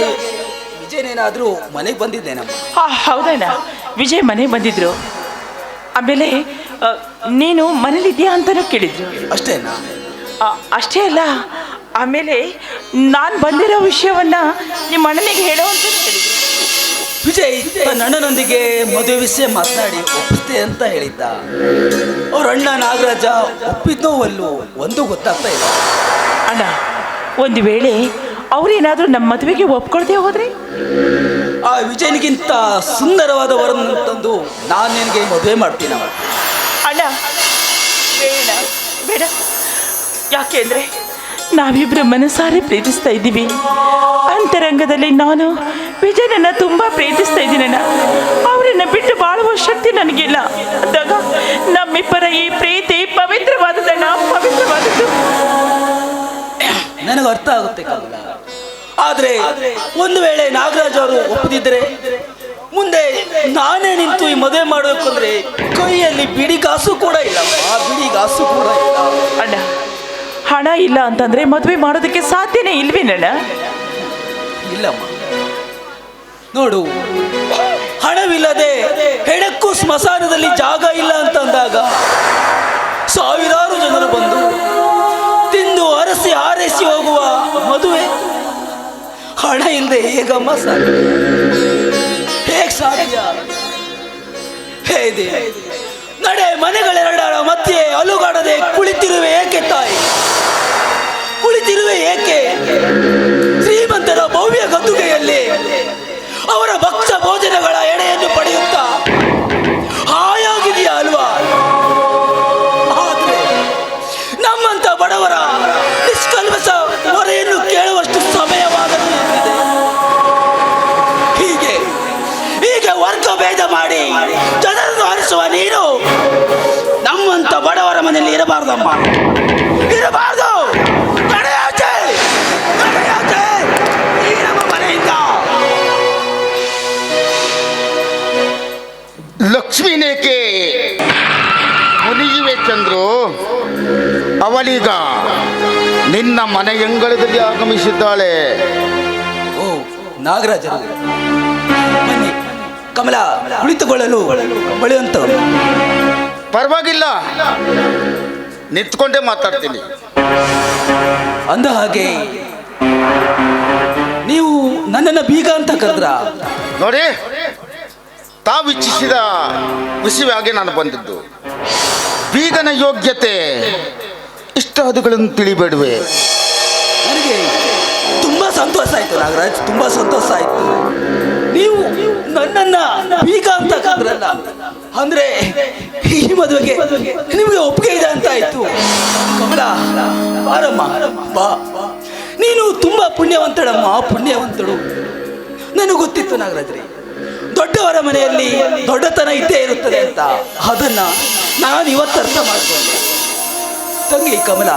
ವಿಜಯನೇನಾದ್ರೂ ಮನೆಗೆ ಬಂದಿದ್ದೇನಮ್ಮ? ಹೌದಣ್ಣ, ವಿಜಯ್ ಮನೆಗೆ ಬಂದಿದ್ರು. ಆಮೇಲೆ ನೀನು ಮನೇಲಿದ್ಯಾ ಅಂತಲೂ ಕೇಳಿದ್ರು. ಅಷ್ಟೇನಾ? ಅಷ್ಟೇ ಅಲ್ಲ, ಆಮೇಲೆ ನಾನು ಬಂದಿರೋ ವಿಷಯವನ್ನ ನಿಮ್ಮ ಅಣ್ಣನಿಗೆ ಹೇಳೋ ಅಂತ ಹೇಳಿದ್ರು. ವಿಜಯ್ ತನ್ನ ಅಣ್ಣನೊಂದಿಗೆ ಮದುವೆ ವಿಷಯ ಮಾತನಾಡಿ ಒಪ್ಪಿಸ್ತೆ ಅಂತ ಹೇಳಿದ್ದ. ಅವ್ರ ಅಣ್ಣ ನಾಗರಾಜ ಒಪ್ಪಿದ್ನೋ ಅಲ್ಲೋ ಒಂದು ಗೊತ್ತಾಗ್ತಾ ಇಲ್ಲ. ಅಣ್ಣ, ಒಂದು ವೇಳೆ ಅವ್ರೇನಾದ್ರೂ ನಮ್ಮ ಮದುವೆಗೆ ಒಪ್ಕೊಳ್ದೆ ಹೋದ್ರೆ? ಆ ವಿಜಯನಿಗಿಂತ ಸುಂದರವಾದ ವರನ್ನು ತಂದು ನಾನು ನಿನಗೆ ಮದುವೆ ಮಾಡ್ತೀನಿ. ಅಣ್ಣ, ಬೇಡ ಬೇಡ. ಯಾಕೆಂದ್ರೆ ನಾವಿಬ್ರು ಮನಸಾರೆ ಪ್ರೀತಿಸ್ತಾ ಇದ್ದೀವಿ. ಅಂತರಂಗದಲ್ಲಿ ನಾನು ವಿಜಯನನ್ನ ತುಂಬಾ ಪ್ರೀತಿಸ್ತಾ ಇದ್ದೀನಣ್ಣ. ಅವರನ್ನ ಬಿಟ್ಟು ಬಾಳುವ ಶಕ್ತಿ ನನಗಿಲ್ಲ. ಅಂದಾಗ ನಮ್ಮಿಬ್ಬರ ಈ ಪ್ರೀತಿ ಪವಿತ್ರವಾದದಣ್ಣ, ಪವಿತ್ರವಾದದ್ದು. ನನಗೆ ಅರ್ಥ ಆಗುತ್ತೆ ಕಮಲ. ಆದ್ರೆ ಒಂದು ವೇಳೆ ನಾಗರಾಜ್ ಅವರು ಒಪ್ಪದಿದ್ರೆ ಮುಂದೆ ನಾನೇ ನಿಂತು ಈ ಮದುವೆ ಮಾಡಬೇಕು ಅಂದ್ರೆ ಕೈಯಲ್ಲಿ ಬಿಡಿಗಾಸು ಕೂಡ ಇಲ್ಲ. ಆ ಬಿಡಿಗಾಸು ಕೂಡ ಇಲ್ಲ. ಅಣ್ಣ, ಹಣ ಇಲ್ಲ ಅಂತಂದ್ರೆ ಮದುವೆ ಮಾಡೋದಕ್ಕೆ ಸಾಧ್ಯನೇ ಇಲ್ವೇನಣ್ಣ? ಇಲ್ಲಮ್ಮ, ನೋಡು, ಹಣವಿಲ್ಲದೆ ಹೆಡಕ್ಕೂ ಸ್ಮಶಾನದಲ್ಲಿ ಜಾಗ ಇಲ್ಲ ಅಂತಂದಾಗ ಸಾವಿರಾರು ಜನರು ಬಂದು ತಿಂದು ಅರಸಿ ಹಾರೈಸಿ ಹೋಗುವ ಮದುವೆ ಹಣ ಇಲ್ಲದೆ ಹೇಗಮ್ಮ ಸಾಧ್ಯ? ಹೇಗೆ ಸಾಧ್ಯ? ಹೇದೆ ನಡೆ, ಮನೆಗಳೆರಡರ ಮಧ್ಯೆ ಅಲುಗಾಡದೆ ಕುಳಿತಿರುವೆ ಏಕೆ ತಾಯಿ? ಕುಳಿತಿರುವೆ ಏಕೆ? ಶ್ರೀಮಂತರ ಭವ್ಯ ಗದ್ದುಗೆಯಲ್ಲಿ ಅವರ ಭಕ್ತ ಭೋಜನಗಳ ಎಡೆಯನ್ನು ಪಡೆಯುತ್ತಾ ಹಾಯಾಗಿದೆಯಾ ಅಲ್ವಾ? ಆದ್ರೆ ನಮ್ಮಂತ ಬಡವರ ನಿಷ್ಕಲ್ಮಶ ಹೊರೆಯನ್ನು ಕೇಳುವಷ್ಟು ಸಮಯವಾಗಲು ಇದೆ. ಹೀಗೆ ವರ್ಗ ಭೇದ ಮಾಡಿ ಜನರನ್ನು ಹರಿಸುವ ನೀನು ನಮ್ಮಂತ ಬಡವರ ಮನೆಯಲ್ಲಿ ಇರಬಾರ್ದಮ್ಮ, ಇರಬಾರ್ದು. ಈ ನಮ್ಮ ಮನೆಯಿಂದ ಲಕ್ಷ್ಮೀನೇಕೆ ಮುನಿಯುವೆ ಚಂದ್ರು? ಅವಳೀಗ ನಿನ್ನ ಮನೆಯಂಗಳದಲ್ಲಿ ಆಗಮಿಸಿದ್ದಾಳೆ. ಓ ನಾಗರಾಜರು, ಬನ್ನಿ. ಕಮಲ ಕುಳಿತುಕೊಳ್ಳಲು ಬಳಿಯಂತವರು. ಪರವಾಗಿಲ್ಲ, ನಿಂತ್ಕೊಂಡೇ ಮಾತಾಡ್ತೀನಿ. ಅಂದ ಹಾಗೆ ನೀವು ನನ್ನನ್ನು ಬೀಗ ಅಂತ ಕರೆದ್ರ? ನೋಡಿ, ತಾವಿಚ್ಛಿಸಿದ ವಿಷಯವಾಗಿ ನಾನು ಬಂದಿದ್ದು. ಬೀಗನ ಯೋಗ್ಯತೆ ಇಷ್ಟಾದಿಗಳನ್ನು ತಿಳಿಬೇಡುವೆ. ನನಗೆ ತುಂಬಾ ಸಂತೋಷ ಆಯ್ತು ನಾಗರಾಜ್, ತುಂಬಾ ಸಂತೋಷ ಆಯ್ತು. ನೀವು ನನ್ನನ್ನ ಬೀಗ ಅಂತ ಕರೆದ್ರಲ್ಲ, ಅಂದ್ರೆ ಈ ಮದುವೆಗೆ ನಿಮಗೆ ಒಪ್ಪಿಗೆ ಇದೆ ಅಂತ ಆಯ್ತು. ಕಮಲ, ಬಾರಮ್ಮ, ಬಾ. ನೀನು ತುಂಬಾ ಪುಣ್ಯವಂತಳಮ್ಮ, ಪುಣ್ಯವಂತಳು. ನನಗೆ ಗೊತ್ತಿತ್ತು ನಾಗರಾಜ್ರಿ, ದೊಡ್ಡವರ ಮನೆಯಲ್ಲಿ ದೊಡ್ಡತನ ಇದ್ದೇ ಇರುತ್ತದೆ ಅಂತ. ಅದನ್ನ ನಾನು ಇವತ್ತು ಅರ್ಥ ಮಾಡ್ಕೊಂಡೆ. ತಂಗಿ ಕಮಲ,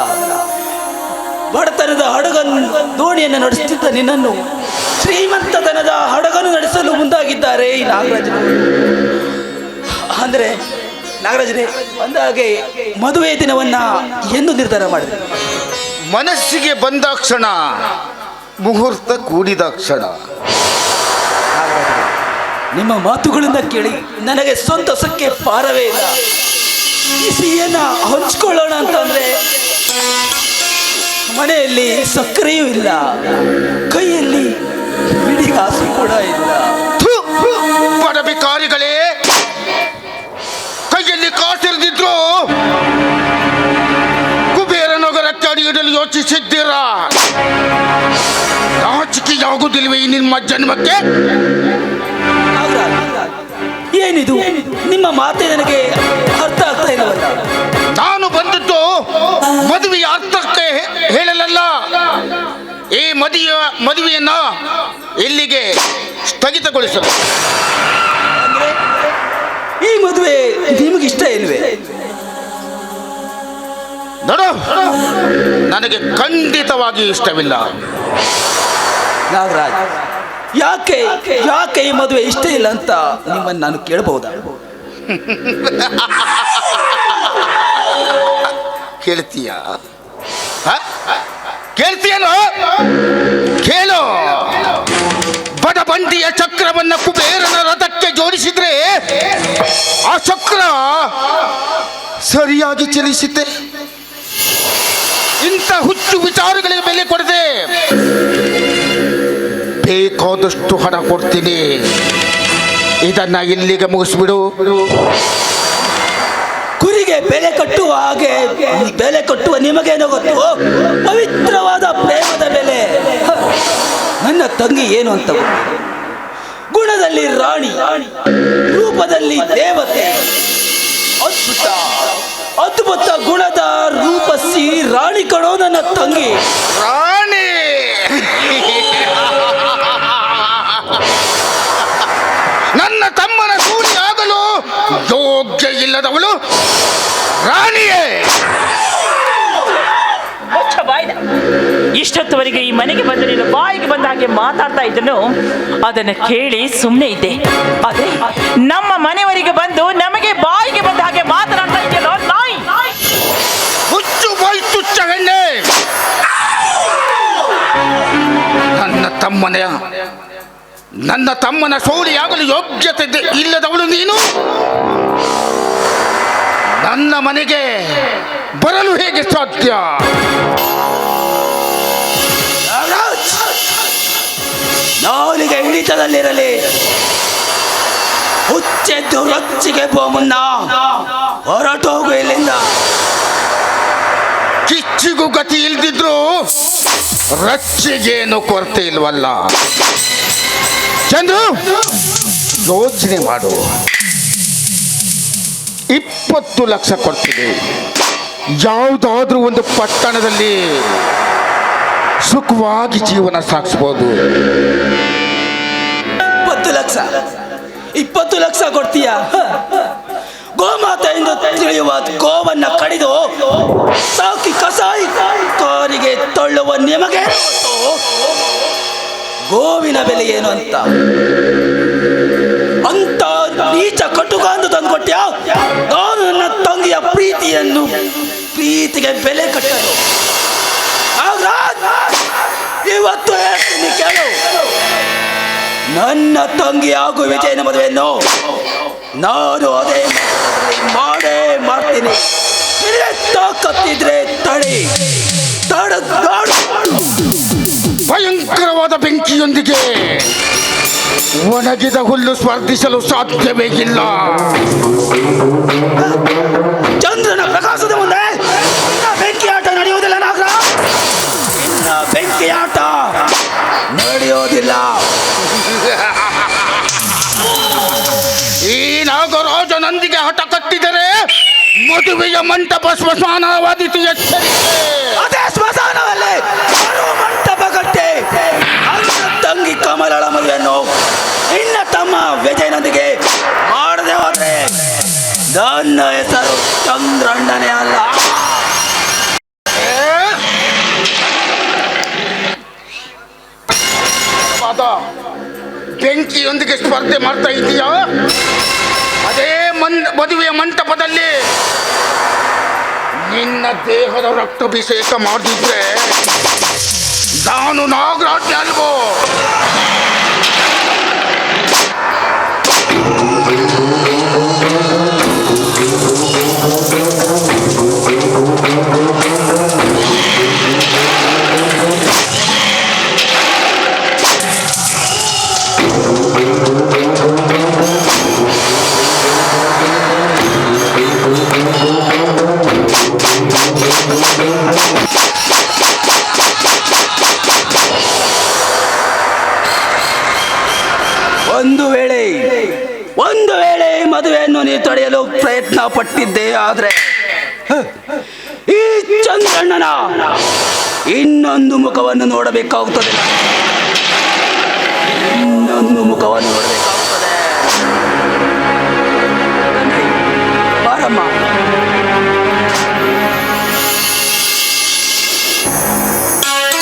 ಬಡತನದ ಹಡಗನ್ನು ದೋಣಿಯನ್ನು ನಡೆಸುತ್ತಿದ್ದ ನಿನ್ನನ್ನು ಶ್ರೀಮಂತತನದ ಹಡಗನ್ನು ನಡೆಸಲು ಮುಂದಾಗಿದ್ದಾರೆ ಈ ನಾಗರಾಜರು. ಅಂದರೆ ನಾಗರಾಜರೇ, ಅಂದಾಗೆ ಮದುವೆ ದಿನವನ್ನ ಎಂದು ನಿರ್ಧಾರ ಮಾಡಿದೆ? ಮನಸ್ಸಿಗೆ ಬಂದ ಕ್ಷಣ, ಮುಹೂರ್ತ ಕೂಡಿದ ಕ್ಷಣ. ನಿಮ್ಮ ಮಾತುಗಳಿಂದ ಕೇಳಿ ನನಗೆ ಸಂತಸಕ್ಕೆ ಪಾರವೇ ಇಲ್ಲ. ಈ ಸಿಹಿಯನ್ನ ಹಂಚ್ಕೊಳ್ಳೋಣ ಅಂತಂದ್ರೆ ಮನೆಯಲ್ಲಿ ಸಕ್ಕರೆಯೂ ಇಲ್ಲ, ಕೈಯಲ್ಲಿ ಬಿಡಿ ಕಾಸು ಕೂಡ ಇಲ್ಲ. ಬಡ ಬಿಕಾರಿಗಳೇ, ಕೈಯಲ್ಲಿ ಕಾಸಿರದಿದ್ರು ಕುಬೇರ ನಗರಕ್ಕೆ ಅಡಿ ಇಡಲು ಯೋಚಿಸಿದ್ದೀರಾ? ನಾಚಿಕೆಯಾಗುವುದಿಲ್ವೇ ನಿಮ್ಮ ಜನ್ಮಕ್ಕೆ? ಏನಿದು? ನಿಮ್ಮ ಮಾತೆ ನನಗೆ ಅರ್ಥ ಆಗ್ತಾ ಇಲ್ಲವಲ್ಲ. ನಾನು ಬಂದದ್ದು ಮದುವೆಯ ಅರ್ಥಕ್ಕೆ ಹೇಳಲಲ್ಲ. ಈ ಮದುವೆಯನ್ನ ಇಲ್ಲಿಗೆ ಸ್ಥಗಿತಗೊಳಿಸಲು. ಅಂದ್ರೆ ಈ ಮದುವೆ ನಿಮಗಿಷ್ಟ ಇಲ್ವೇ? ನೋಡು, ನನಗೆ ಖಂಡಿತವಾಗಿ ಇಷ್ಟವಿಲ್ಲ. ನಾಗರಾಜ್, ಯಾಕೆ ಯಾಕೆ ಈ ಮದುವೆ ಇಷ್ಟ ಇಲ್ಲ ಅಂತ ನಿಮ್ಮನ್ನು ನಾನು ಕೇಳಬಹುದಾ? ಕೇಳ್ತೀಯ? ಕೇಳ್ತೀಯನೋ? ಕೇಳು. ಬಡಬಂಡಿಯ ಚಕ್ರವನ್ನ ಕುಬೇರನ ರಥಕ್ಕೆ ಜೋಡಿಸಿದ್ರೆ ಆ ಚಕ್ರ ಸರಿಯಾಗಿ ಚಲಿಸುತ್ತೆ. ಇಂಥ ಹುಚ್ಚು ವಿಚಾರಗಳಿಗೆ ಬೆಲೆ ಕೊಡದೆ ಬೇಕಾದಷ್ಟು ಹಣ ಕೊಡ್ತೀನಿ, ಇದನ್ನ ಇಲ್ಲಿಗೆ ಮುಗಿಸ್ಬಿಡು. ಕುರಿಗೆ ಬೆಲೆ ಕಟ್ಟುವ ಹಾಗೆ ಬೆಲೆ ಕಟ್ಟುವ ನಿಮಗೇನೋ ಗೊತ್ತು? ಪವಿತ್ರವಾದ ಪ್ರೇಮದ ಬೆಲೆ. ನನ್ನ ತಂಗಿ ಏನು ಅಂತ ಗೊತ್ತು? ಗುಣದಲ್ಲಿ ರಾಣಿ, ರೂಪದಲ್ಲಿ ದೇವತೆ. ಅದ್ಭುತ ಅದ್ಭುತ ಗುಣದ ರೂಪಸಿ ರಾಣಿ ಕಣೋ ನನ್ನ ತಂಗಿ. ರಾಣಿ ನನ್ನ ತಮ್ಮನ ಸೂರಿ ಆಗಲು ಯೋಗ್ಯ ಇಲ್ಲದವಳು ರಾಣಿಯೇ. ಇಷ್ಟೊತ್ತವರೆಗೆ ಈ ಮನೆಗೆ ಬಂದು ನೀನು ಬಾಯಿಗೆ ಬಂದ ಹಾಗೆ ಮಾತಾಡ್ತಾ ಇದ್ದನು, ಅದನ್ನು ಕೇಳಿ ಸುಮ್ಮನೆ ಇದ್ದೆ. ಆದ್ರೆ ನಮ್ಮ ಮನೆಯವರಿಗೆ ಬಂದು ನಮಗೆ ಬಾಯಿಗೆ ಬಂದ ಹಾಗೆ ಮಾತನಾಡ್ತಾ ಇದೆಯಲ್ಲೋ ನಾಯಿ. ಹುಚ್ಚು ಬಾಯಿ ತುಚ್ಚ ಹೆಣ್ಣೆ. ನನ್ನ ತಮ್ಮನ ಸೋಲಿಯಾಗಲು ಯೋಗ್ಯತೆ ಇಲ್ಲದವಳು ನೀನು ನನ್ನ ಮನೆಗೆ ಬರಲು ಹೇಗೆ ಸಾಧ್ಯ? ನಾಲಿಗೆ ಹಿಡಿತದಲ್ಲಿರಲಿ. ಹುಚ್ಚೆದ್ದು ರಚ್ಚಿಗೆ ಬೋ ಮುನ್ನ ಹೊರಟೋಗು ಇಲ್ಲಿಂದ. ಕಿಚ್ಚಿಗೂ ಗತಿ ಇಲ್ದಿದ್ರು ರಚ್ಚಿಗೇನು ಕೊರತೆ ಇಲ್ವಲ್ಲ. ಚಂದ್ರು, ಯೋಚನೆ ಮಾಡು. 20 ಲಕ್ಷ ಕೊಡ್ತೀನಿ. ಯಾವುದಾದ್ರೂ ಒಂದು ಪಟ್ಟಣದಲ್ಲಿ ಸುಖವಾಗಿ ಜೀವನ ಸಾಗಿಸ್ಬೋದು. 20 ಲಕ್ಷ ಕೊಡ್ತೀಯ? ಗೋಮಾತೆಯಿಂದ ತಿಳಿಯುವ ಗೋವನ್ನ ಕಡಿದು ಸಾಕಿ ಕಸಾಯಿ ಕಾರಿಗೆ ತಳ್ಳುವ ನಿಮಗೆ ಗೋವಿನ ಬೆಲೆ ಏನು ಅಂತ ನೀಚ ಕಟುಕಾಂದು ತಂದುಕೊಟ್ಟ್ಯಾ? ನಾನು ನನ್ನ ತಂಗಿಯ ಪ್ರೀತಿಗೆ ಬೆಲೆ ಕಟ್ಟಲು ಇವತ್ತು ಹೇಳ್ತೀನಿ ಕೇಳು. ನನ್ನ ತಂಗಿ ಹಾಗೂ ವಿಜಯನ ಮದುವೆಯನ್ನು ನಾನು ಅದೇ ಮಾಡೇ ಮಾಡ್ತೀನಿ. ತಾಕತ್ತಿದ್ರೆ ತಡಿ. ಭಯಂಕರವಾದ ಬೆಂಕಿಯೊಂದಿಗೆ ಒಣಗಿದ ಹುಲ್ಲು ಸ್ಪರ್ಧಿಸಲು ಸಾಧ್ಯವೇ ಇಲ್ಲ. ಚಂದ್ರನ ಪ್ರಕಾಶದ ಮುಂದೆ ಬೆಂಕಿ ಆಟ ನಡೆಯುವುದಿಲ್ಲ ನಾಗರ. ಬೆಂಕಿ ಆಟ ನಡೆಯೋದಿಲ್ಲ. ಈ ನಾಗರಾಜನೊಂದಿಗೆ ಹಠ ಕಟ್ಟಿದರೆ ಮದುವೆಯ ಮಂಟಪ ಸ್ಮಶಾನವಾದಿತು. ಎಚ್ಚರಿಕೆ. ಅದೇ ಸ್ಮಶಾನವಲ್ಲೇ ಮಂಟಪ ಕಟ್ಟೆ ತಂಗಿ ಕಮಲಳ ಮದುವೆಯನ್ನು ನಿನ್ನ ತಮ್ಮ ವಿಜಯನೊಂದಿಗೆ ಮಾಡದೆ ಹೋದ್ರೆ ನನ್ನ ಹೆಸರು ಚಂದ್ರಣ್ಣನೇ ಅಲ್ಲ. ಮಗನಾದ ಬೆಂಕಿಯೊಂದಿಗೆ ಸ್ಪರ್ಧೆ ಮಾಡ್ತಾ ಇದೀಯಾ? ಅದೇ ಮದುವೆಯ ಮಂಟಪದಲ್ಲಿ ನಿನ್ನ ದೇಹದ ರಕ್ತಾಭಿಷೇಕ ಮಾಡಿದ್ರೆ ನಾನು ನಾಗರಾಜ್ ಅಲ್ವೋ? ಒಂದು ವೇಳೆ ಮದುವೆಯನ್ನು ನೀ ತಡೆಯಲು ಪ್ರಯತ್ನ ಪಟ್ಟಿದ್ದೆ, ಆದರೆ ಈ ಚಂದ್ರಣ್ಣನ ಇನ್ನೊಂದು ಮುಖವನ್ನು ನೋಡಬೇಕಾಗುತ್ತದೆ. ಇನ್ನೊಂದು ಮುಖವನ್ನು ನೋಡಬೇಕಾಗುತ್ತದೆ.